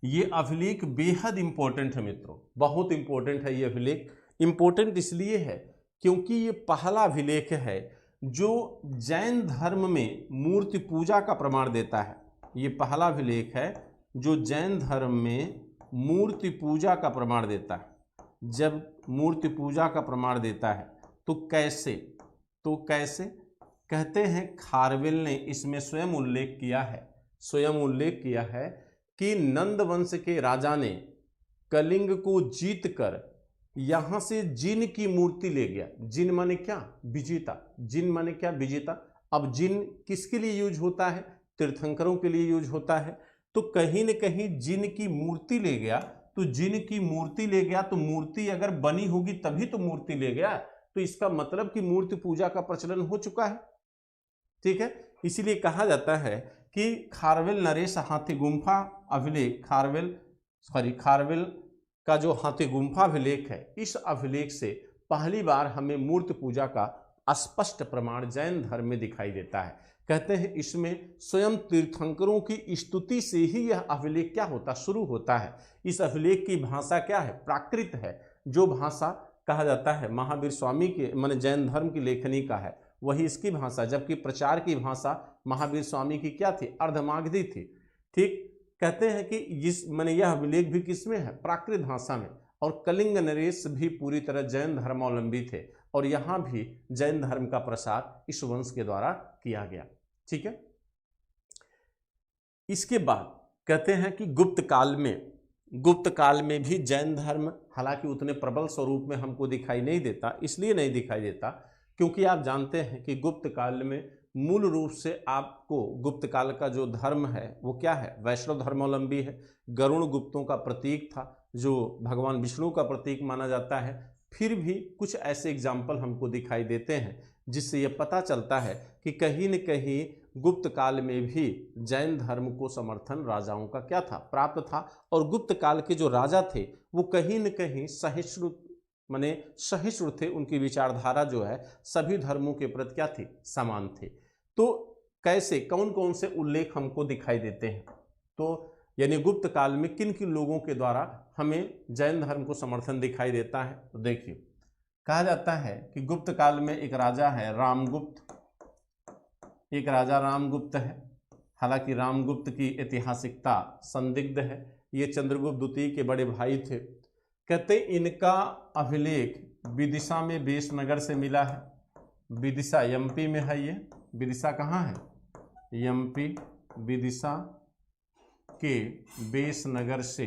ये अभिलेख बेहद इंपॉर्टेंट है मित्रों, बहुत इंपॉर्टेंट है ये अभिलेख। इंपॉर्टेंट इसलिए है क्योंकि ये पहला अभिलेख है जो जैन धर्म में मूर्ति पूजा का प्रमाण देता है। ये पहला अभिलेख है जो जैन धर्म में मूर्ति पूजा का प्रमाण देता है। जब मूर्ति पूजा का प्रमाण देता है तो कैसे? कहते हैं खारवेल ने इसमें स्वयं उल्लेख किया है कि नंद वंश के राजा ने कलिंग को जीतकर यहां से जिन की मूर्ति ले गया। जिन माने क्या? विजेता। जिन माने क्या? विजेता। अब जिन किसके लिए यूज होता है? तीर्थंकरों के लिए यूज होता है। तो कहीं न कहीं जिन की मूर्ति ले गया, तो जिन की मूर्ति ले गया, तो मूर्ति अगर बनी होगी तभी तो मूर्ति ले गया, तो इसका मतलब कि मूर्ति पूजा का प्रचलन हो चुका है। ठीक है, इसीलिए कहा जाता है कि खारवेल नरेश हाथी गुम्फा अभिलेख, खारवेल का जो हाथी गुम्फा अभिलेख है, इस अभिलेख से पहली बार हमें मूर्ति पूजा का स्पष्ट प्रमाण जैन धर्म में दिखाई देता है। कहते हैं इसमें स्वयं तीर्थंकरों की स्तुति से ही यह अभिलेख क्या होता? शुरू होता है। इस अभिलेख की भाषा क्या है? प्राकृत है। जो भाषा कहा जाता है महावीर स्वामी के माने जैन धर्म की लेखनी का है, वही इसकी भाषा, जबकि प्रचार की भाषा महावीर स्वामी की क्या थी? अर्धमागधी थी। ठीक, कहते हैं कि यह अभिलेख भी किसमें है? प्राकृत भाषा में। और कलिंग नरेश भी पूरी तरह जैन धर्मावलंबी थे और यहाँ भी जैन धर्म का प्रसार इस वंश के द्वारा किया गया। ठीक है, इसके बाद कहते हैं कि गुप्त काल में भी जैन धर्म हालांकि उतने प्रबल स्वरूप में हमको दिखाई नहीं देता। इसलिए नहीं दिखाई देता क्योंकि आप जानते हैं कि गुप्त काल में मूल रूप से आपको गुप्त काल का जो धर्म है वो क्या है? वैष्णव धर्मावलंबी है। गरुण गुप्तों का प्रतीक था जो भगवान विष्णु का प्रतीक माना जाता है। फिर भी कुछ ऐसे एग्जाम्पल हमको दिखाई देते हैं जिससे ये पता चलता है कि कहीं न कहीं गुप्त काल में भी जैन धर्म को समर्थन राजाओं का क्या था, प्राप्त था। और गुप्त काल के जो राजा थे वो कहीं न कहीं सहिष्णु माने सहिष्णु थे, उनकी विचारधारा जो है सभी धर्मों के प्रति क्या थी, समान थे। तो कैसे, कौन कौन से उल्लेख हमको दिखाई देते हैं, तो यानी गुप्त काल में किन किन लोगों के द्वारा हमें जैन धर्म को समर्थन दिखाई देता है। तो देखिए, कहा जाता है कि गुप्त काल में एक राजा है रामगुप्त, एक राजा रामगुप्त है। हालांकि रामगुप्त की ऐतिहासिकता संदिग्ध है, ये चंद्रगुप्त द्वितीय के बड़े भाई थे। कहते इनका अभिलेख विदिशा में बेसनगर से मिला है। विदिशा एमपी में है, ये विदिशा कहाँ है, एमपी, विदिशा के बेसनगर से,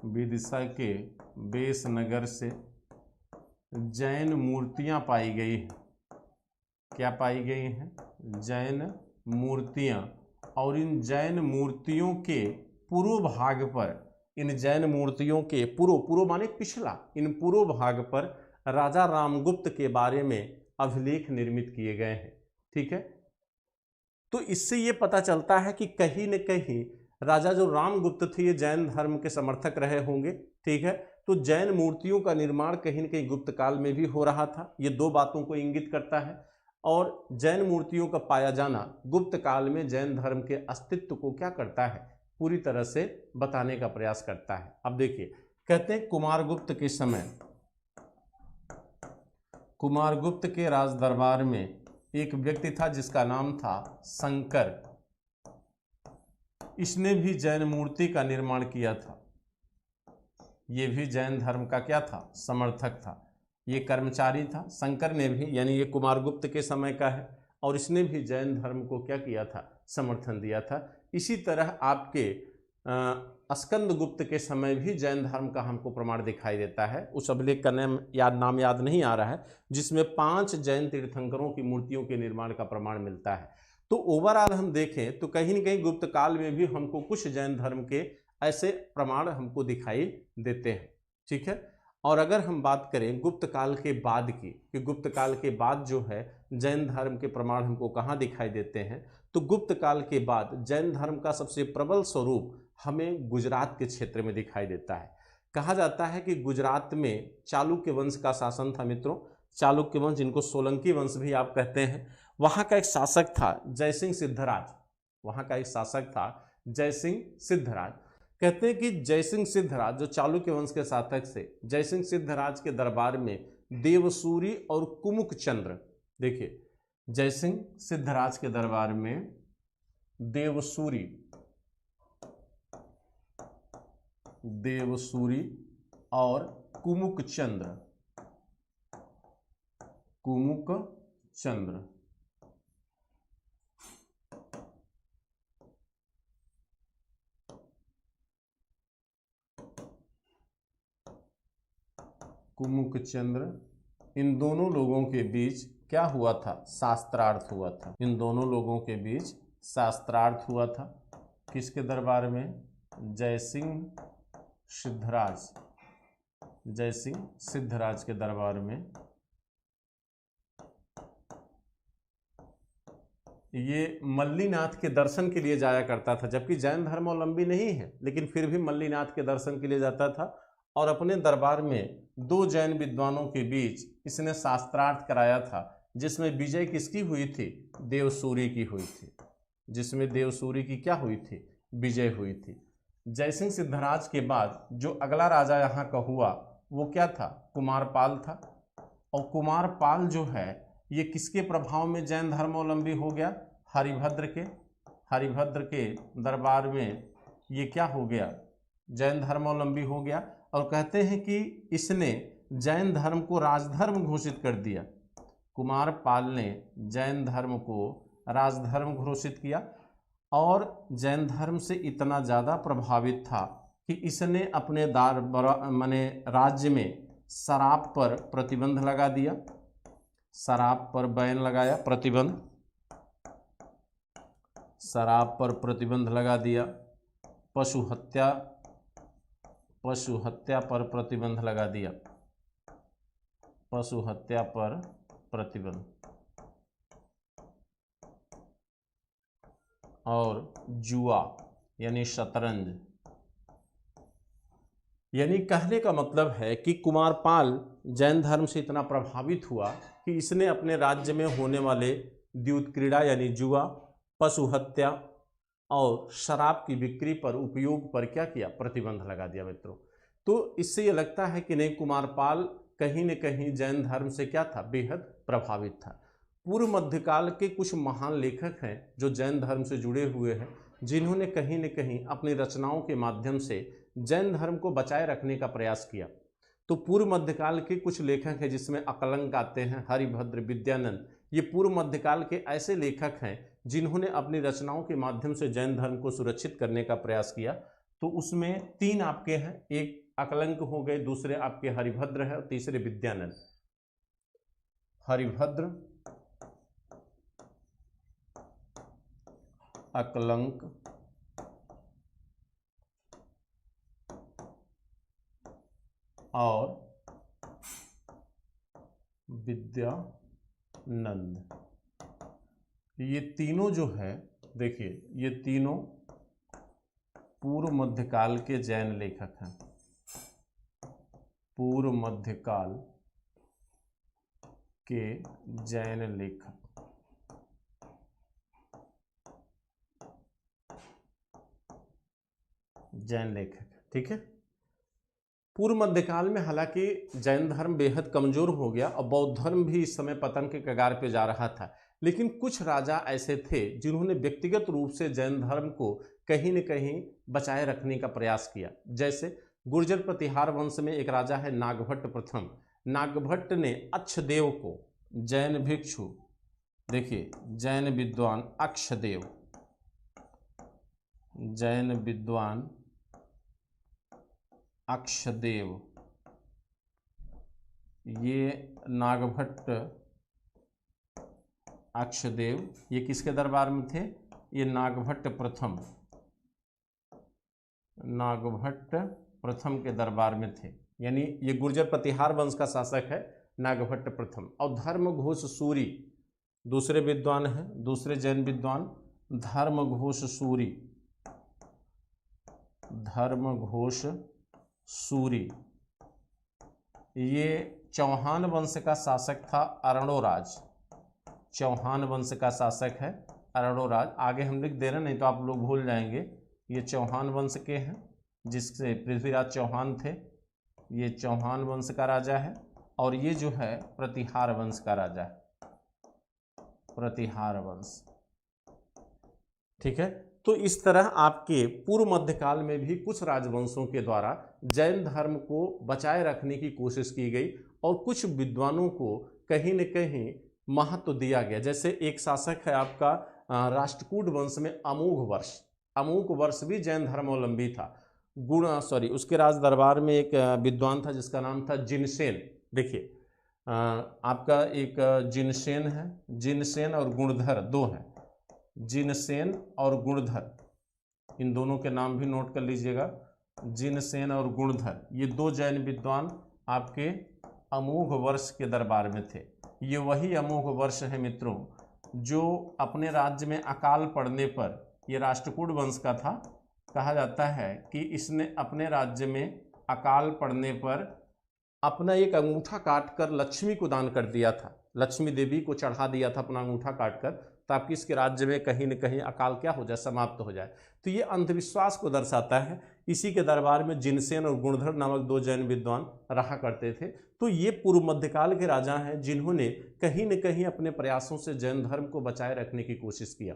विदिशा के बेसनगर से जैन मूर्तियां पाई गई हैं। क्या पाई गई हैं, जैन मूर्तियां। और इन जैन मूर्तियों के पूर्व भाग पर, इन जैन मूर्तियों के पूर्व माने पिछला, इन पूर्व भाग पर राजा रामगुप्त के बारे में अभिलेख निर्मित किए गए हैं। ठीक है, तो इससे ये पता चलता है कि कहीं न कहीं राजा जो रामगुप्त थे ये जैन धर्म के समर्थक रहे होंगे। ठीक है, तो जैन मूर्तियों का निर्माण कहीं न कहीं गुप्त काल में भी हो रहा था, ये दो बातों को इंगित करता है। और जैन मूर्तियों का पाया जाना गुप्त काल में जैन धर्म के अस्तित्व को क्या करता है, पूरी तरह से बताने का प्रयास करता है। अब देखिए, कहते हैं कुमारगुप्त के समय, कुमारगुप्त के राज दरबार में एक व्यक्ति था जिसका नाम था शंकर। इसने भी जैन मूर्ति का निर्माण किया था, ये भी जैन धर्म का क्या था, समर्थक था, ये कर्मचारी था। शंकर ने भी, यानी ये कुमारगुप्त के समय का है, और इसने भी जैन धर्म को क्या किया था, समर्थन दिया था। इसी तरह आपके स्कंदगुप्त के समय भी जैन धर्म का हमको प्रमाण दिखाई देता है। उस अभिलेख का नाम याद नहीं आ रहा है, जिसमें 5 जैन तीर्थंकरों की मूर्तियों के निर्माण का प्रमाण मिलता है। तो ओवरऑल हम देखें तो कहीं न कहीं गुप्त काल में भी हमको कुछ जैन धर्म के ऐसे प्रमाण हमको दिखाई देते हैं। ठीक है, और अगर हम बात करें गुप्त काल के बाद की, कि गुप्त काल के बाद जो है जैन धर्म के प्रमाण हमको कहाँ दिखाई देते हैं, तो गुप्त काल के बाद जैन धर्म का सबसे प्रबल स्वरूप हमें गुजरात के क्षेत्र में दिखाई देता है। कहा जाता है कि गुजरात में चालुक्य वंश का शासन था। मित्रों, चालुक्य वंश, जिनको सोलंकी वंश भी आप कहते हैं, वहाँ का एक शासक था जयसिंह सिद्धराज, वहाँ का एक शासक था जयसिंह सिद्धराज। कहते हैं कि जयसिंह सिद्धराज जो चालुक्य वंश के शासक से, जयसिंह सिद्धराज के दरबार में देवसूरी और कुमुक चंद्र, देखिए जयसिंह सिद्धराज के दरबार में देवसूरी और कुमुक चंद्र कुमुक चंद्र, इन दोनों लोगों के बीच क्या हुआ था, शास्त्रार्थ हुआ था। इन दोनों लोगों के बीच शास्त्रार्थ हुआ था। किसके दरबार में, जयसिंह सिद्धराज के दरबार में। ये मल्लीनाथ के दर्शन के लिए जाया करता था, जबकि जैन धर्मावलंबी नहीं है, लेकिन फिर भी मल्लीनाथ के दर्शन के लिए जाता था। और अपने दरबार में 2 जैन विद्वानों के बीच इसने शास्त्रार्थ कराया था, जिसमें विजय किसकी हुई थी, देवसूरी की हुई थी, जिसमें देवसूरी की क्या हुई थी, विजय हुई थी। जयसिंह सिद्धराज के बाद जो अगला राजा यहाँ का हुआ वो क्या था, कुमारपाल था। और कुमारपाल जो है ये किसके प्रभाव में जैन धर्मावलंबी हो गया, हरिभद्र के दरबार में ये क्या हो गया, जैन धर्मावलंबी हो गया। और कहते हैं कि इसने जैन धर्म को राजधर्म घोषित कर दिया। कुमारपाल ने जैन धर्म को राजधर्म घोषित किया और जैन धर्म से इतना ज़्यादा प्रभावित था कि इसने अपने राज्य में शराब पर प्रतिबंध लगा दिया, शराब पर बैन लगाया, शराब पर प्रतिबंध लगा दिया, पशु हत्या पर प्रतिबंध लगा दिया, पशु हत्या पर प्रतिबंध, और जुआ यानी शतरंज। यानी कहने का मतलब है कि कुमारपाल जैन धर्म से इतना प्रभावित हुआ कि इसने अपने राज्य में होने वाले द्यूत क्रीड़ा यानी जुआ, पशु हत्या और शराब की बिक्री पर, उपयोग पर क्या किया, प्रतिबंध लगा दिया मित्रों। तो इससे ये लगता है कि नहीं, कुमारपाल कहीं न कहीं जैन धर्म से क्या था, बेहद प्रभावित था। पूर्व मध्यकाल के कुछ महान लेखक हैं जो जैन धर्म से जुड़े हुए हैं, जिन्होंने कहीं न कहीं अपनी रचनाओं के माध्यम से जैन धर्म को बचाए रखने का प्रयास किया। तो पूर्व मध्यकाल के कुछ लेखक हैं जिसमें अकलंक आते हैं, हरिभद्र, विद्यानंद। ये पूर्व मध्यकाल के ऐसे लेखक हैं जिन्होंने अपनी रचनाओं के माध्यम से जैन धर्म को सुरक्षित करने का प्रयास किया। तो उसमें तीन आपके हैं, एक अकलंक हो गए, दूसरे आपके हरिभद्र है और तीसरे विद्यानंद। हरिभद्र, अकलंक और विद्यानंद, ये तीनों जो है, देखिए ये तीनों पूर्व मध्यकाल के जैन लेखक हैं। पूर्व मध्यकाल के जैन लेखक, जैन लेखक, ठीक है। पूर्व मध्यकाल में हालांकि जैन धर्म बेहद कमजोर हो गया और बौद्ध धर्म भी इस समय पतन के कगार पे जा रहा था, लेकिन कुछ राजा ऐसे थे जिन्होंने व्यक्तिगत रूप से जैन धर्म को कहीं न कहीं बचाए रखने का प्रयास किया। जैसे गुर्जर प्रतिहार वंश में एक राजा है नागभट्ट प्रथम। नागभट्ट ने अक्षदेव को, जैन भिक्षु, देखिए जैन विद्वान अक्षदेव, जैन विद्वान अक्षदेव, ये नागभट्ट अक्षदेव, ये किसके दरबार में थे, ये नागभट्ट प्रथम, नागभट्ट प्रथम के दरबार में थे। यानी ये गुर्जर प्रतिहार वंश का शासक है नागभट्ट प्रथम। और धर्मघोष सूरी दूसरे विद्वान हैं, दूसरे जैन विद्वान धर्मघोष सूरी, धर्मघोष सूरी, ये चौहान वंश का शासक था अरणोराज, चौहान वंश का शासक है अरणोराज। आगे हम लिख दे रहे हैं, नहीं तो आप लोग भूल जाएंगे। ये चौहान वंश के हैं जिससे पृथ्वीराज चौहान थे, ये चौहान वंश का राजा है। और ये जो है प्रतिहार वंश का राजा है, प्रतिहार वंश, ठीक है। तो इस तरह आपके पूर्व मध्यकाल में भी कुछ राजवंशों के द्वारा जैन धर्म को बचाए रखने की कोशिश की गई और कुछ विद्वानों को कहीं न कहीं महत्व दिया गया। जैसे एक शासक है आपका राष्ट्रकूट वंश में अमोघ वर्ष, अमोघ वर्ष भी जैन धर्मावलंबी था। उसके राज दरबार में एक विद्वान था जिसका नाम था जिनसेन। देखिए आपका एक जिनसेन है, जिनसेन और गुणधर दो हैं, जिनसेन और गुणधर, इन दोनों के नाम भी नोट कर लीजिएगा, जिनसेन और गुणधर। ये दो जैन विद्वान आपके अमोघ वर्ष के दरबार में थे। ये वही अमोघ वर्ष है मित्रों जो अपने राज्य में अकाल पड़ने पर, ये राष्ट्रकूट वंश का था, कहा जाता है कि इसने अपने राज्य में अकाल पड़ने पर अपना एक अंगूठा काटकर लक्ष्मी को दान कर दिया था, लक्ष्मी देवी को चढ़ा दिया था अपना अंगूठा काटकर, ताकि इसके राज्य में कहीं न कहीं अकाल क्या हो जाए, समाप्त हो जाए। तो ये अंधविश्वास को दर्शाता है। इसी के दरबार में जिनसेन और गुणधर नामक दो जैन विद्वान रहा करते थे। तो ये पूर्व मध्यकाल के राजा हैं जिन्होंने कहीं न कहीं अपने प्रयासों से जैन धर्म को बचाए रखने की कोशिश किया।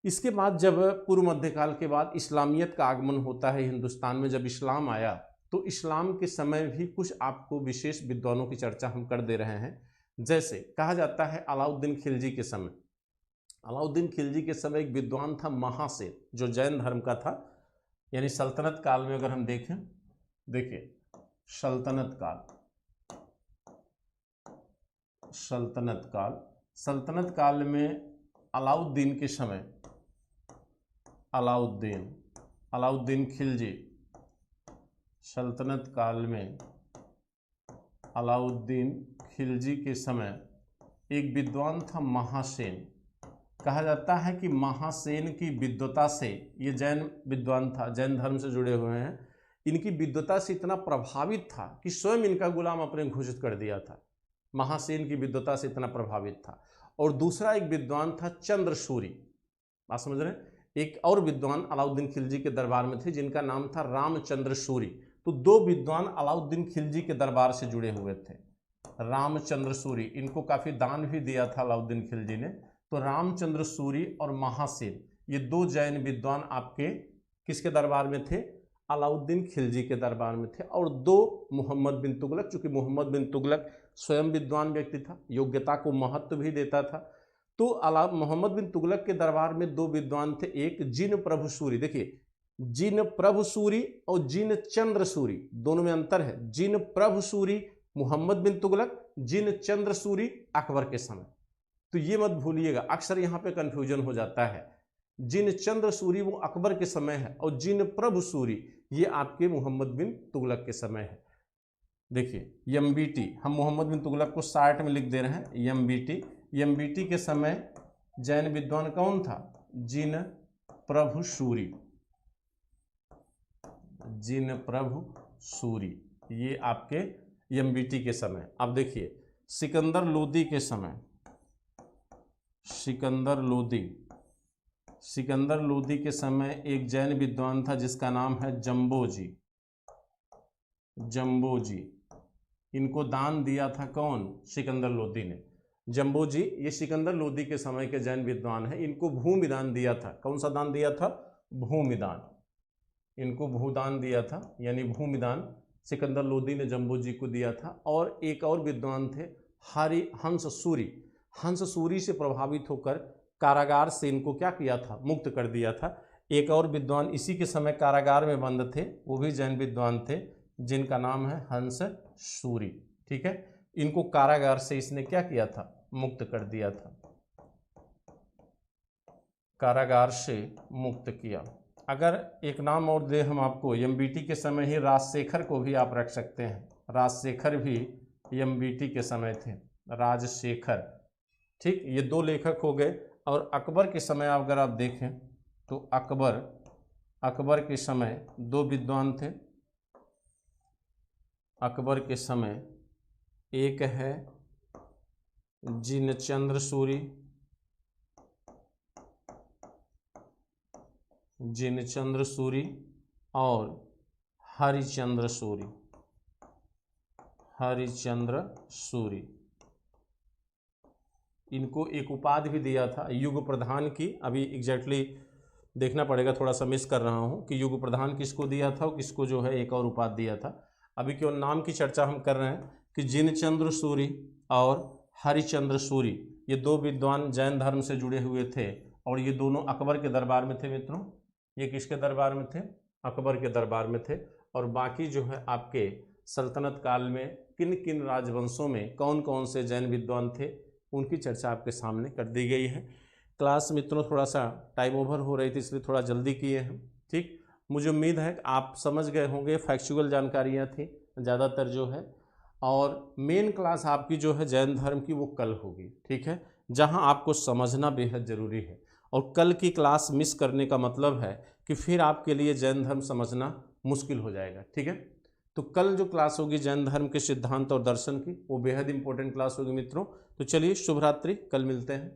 इसके बाद जब पूर्व मध्यकाल के बाद इस्लामियत का आगमन होता है हिंदुस्तान में, जब इस्लाम आया तो इस्लाम के समय भी कुछ आपको विशेष विद्वानों की चर्चा हम कर दे रहे हैं। जैसे कहा जाता है अलाउद्दीन खिलजी के समय, अलाउद्दीन खिलजी के समय एक विद्वान था महासेन जो जैन धर्म का था। यानी सल्तनत काल में अगर हम देखें, देखिए सल्तनत काल, सल्तनत काल में अलाउद्दीन के समय, अलाउद्दीन खिलजी, सल्तनत काल में अलाउद्दीन खिलजी के समय एक विद्वान था महासेन। कहा जाता है कि महासेन की विद्वता से, ये जैन विद्वान था, जैन धर्म से जुड़े हुए हैं, इनकी विद्वता से इतना प्रभावित था कि स्वयं इनका गुलाम अपने घोषित कर दिया था। महासेन की विद्वता से इतना प्रभावित था। और दूसरा एक विद्वान था चंद्रसूरी, बात समझ रहे हैं। एक और विद्वान अलाउद्दीन खिलजी के दरबार में थे जिनका नाम था रामचंद्र सूरी। तो दो विद्वान अलाउद्दीन खिलजी के दरबार से जुड़े हुए थे। रामचंद्र सूरी, इनको काफी दान भी दिया था अलाउद्दीन खिलजी ने। तो रामचंद्र सूरी और महासेन, ये दो जैन विद्वान आपके किसके दरबार में थे? अलाउद्दीन खिलजी के दरबार में थे। और दो मोहम्मद बिन तुगलक, चूंकि मोहम्मद बिन तुगलक स्वयं विद्वान व्यक्ति था, योग्यता को महत्व भी देता था, तो मोहम्मद बिन तुगलक के दरबार में दो विद्वान थे। एक जिन प्रभु सूरी, देखिए जिन प्रभु सूरी और जिन चंद्र सूरी, दोनों में अंतर है। जिन प्रभु सूरी मोहम्मद बिन तुगलक, जिन चंद्र सूरी अकबर के समय। तो ये मत भूलिएगा, अक्सर यहाँ पे कंफ्यूजन हो जाता है। जिन चंद्र सूरी वो अकबर के समय है और जिन प्रभु सूरी ये आपके मोहम्मद बिन तुगलक के समय है। देखिए एमबीटी, हम मोहम्मद बिन तुगलक को 60 में लिख दे रहे हैं। एमबीटी के समय जैन विद्वान कौन था? जिन प्रभु सूरी, जिन प्रभु सूरी, ये आपके एमबीटी के समय। अब देखिए सिकंदर लोदी के समय, सिकंदर लोदी के समय एक जैन विद्वान था जिसका नाम है जम्बोजी। इनको दान दिया था कौन? सिकंदर लोदी ने। जम्बोजी ये सिकंदर लोदी के समय के जैन विद्वान है। इनको भूमि दान दिया था। कौन सा दान दिया था? भूमि दान। इनको भूदान दिया था, यानी भूमि दान सिकंदर लोदी ने जम्बोजी को दिया था। और एक और विद्वान थे हंस सूरी से प्रभावित होकर कारागार से इनको क्या किया था? मुक्त कर दिया था। एक और विद्वान इसी के समय कारागार में बंद थे, वो भी जैन विद्वान थे जिनका नाम है हंस सूरी। ठीक है, इनको कारागार से इसने क्या किया था? मुक्त कर दिया था, कारागार से मुक्त किया। अगर एक नाम और दे हम आपको, एमबीटी के समय ही राजशेखर को भी आप रख सकते हैं। राजशेखर भी एमबीटी के समय थे, राजशेखर। ठीक, ये दो लेखक हो गए। और अकबर के समय अगर आप देखें तो अकबर के समय दो विद्वान थे। अकबर के समय एक है जिनचंद्र सूरी, और हरिचंद्र सूरी। इनको एक उपाधि भी दिया था युग प्रधान की। अभी एग्जैक्टली देखना पड़ेगा, थोड़ा सा मिस कर रहा हूँ कि युग प्रधान किसको दिया था और किसको जो है एक और उपाधि दिया था। अभी केवल नाम की चर्चा हम कर रहे हैं कि जिनचंद्र सूरी और हरिचंद्र सूरी ये दो विद्वान जैन धर्म से जुड़े हुए थे। और ये दोनों अकबर के दरबार में थे मित्रों। ये किसके दरबार में थे? अकबर के दरबार में थे। और बाकी जो है आपके सल्तनत काल में किन किन राजवंशों में कौन कौन से जैन विद्वान थे उनकी चर्चा आपके सामने कर दी गई है। क्लास मित्रों थोड़ा सा टाइम ओवर हो रही थी, इसलिए थोड़ा जल्दी किए हैं। ठीक, मुझे उम्मीद है कि आप समझ गए होंगे। फैक्चुअल जानकारियाँ थी ज़्यादातर जो है। और मेन क्लास आपकी जो है जैन धर्म की वो कल होगी। ठीक है, जहाँ आपको समझना बेहद ज़रूरी है। और कल की क्लास मिस करने का मतलब है कि फिर आपके लिए जैन धर्म समझना मुश्किल हो जाएगा। ठीक है, तो कल जो क्लास होगी जैन धर्म के सिद्धांत और दर्शन की, वो बेहद इंपॉर्टेंट क्लास होगी मित्रों। तो चलिए शुभ रात्रि, कल मिलते हैं।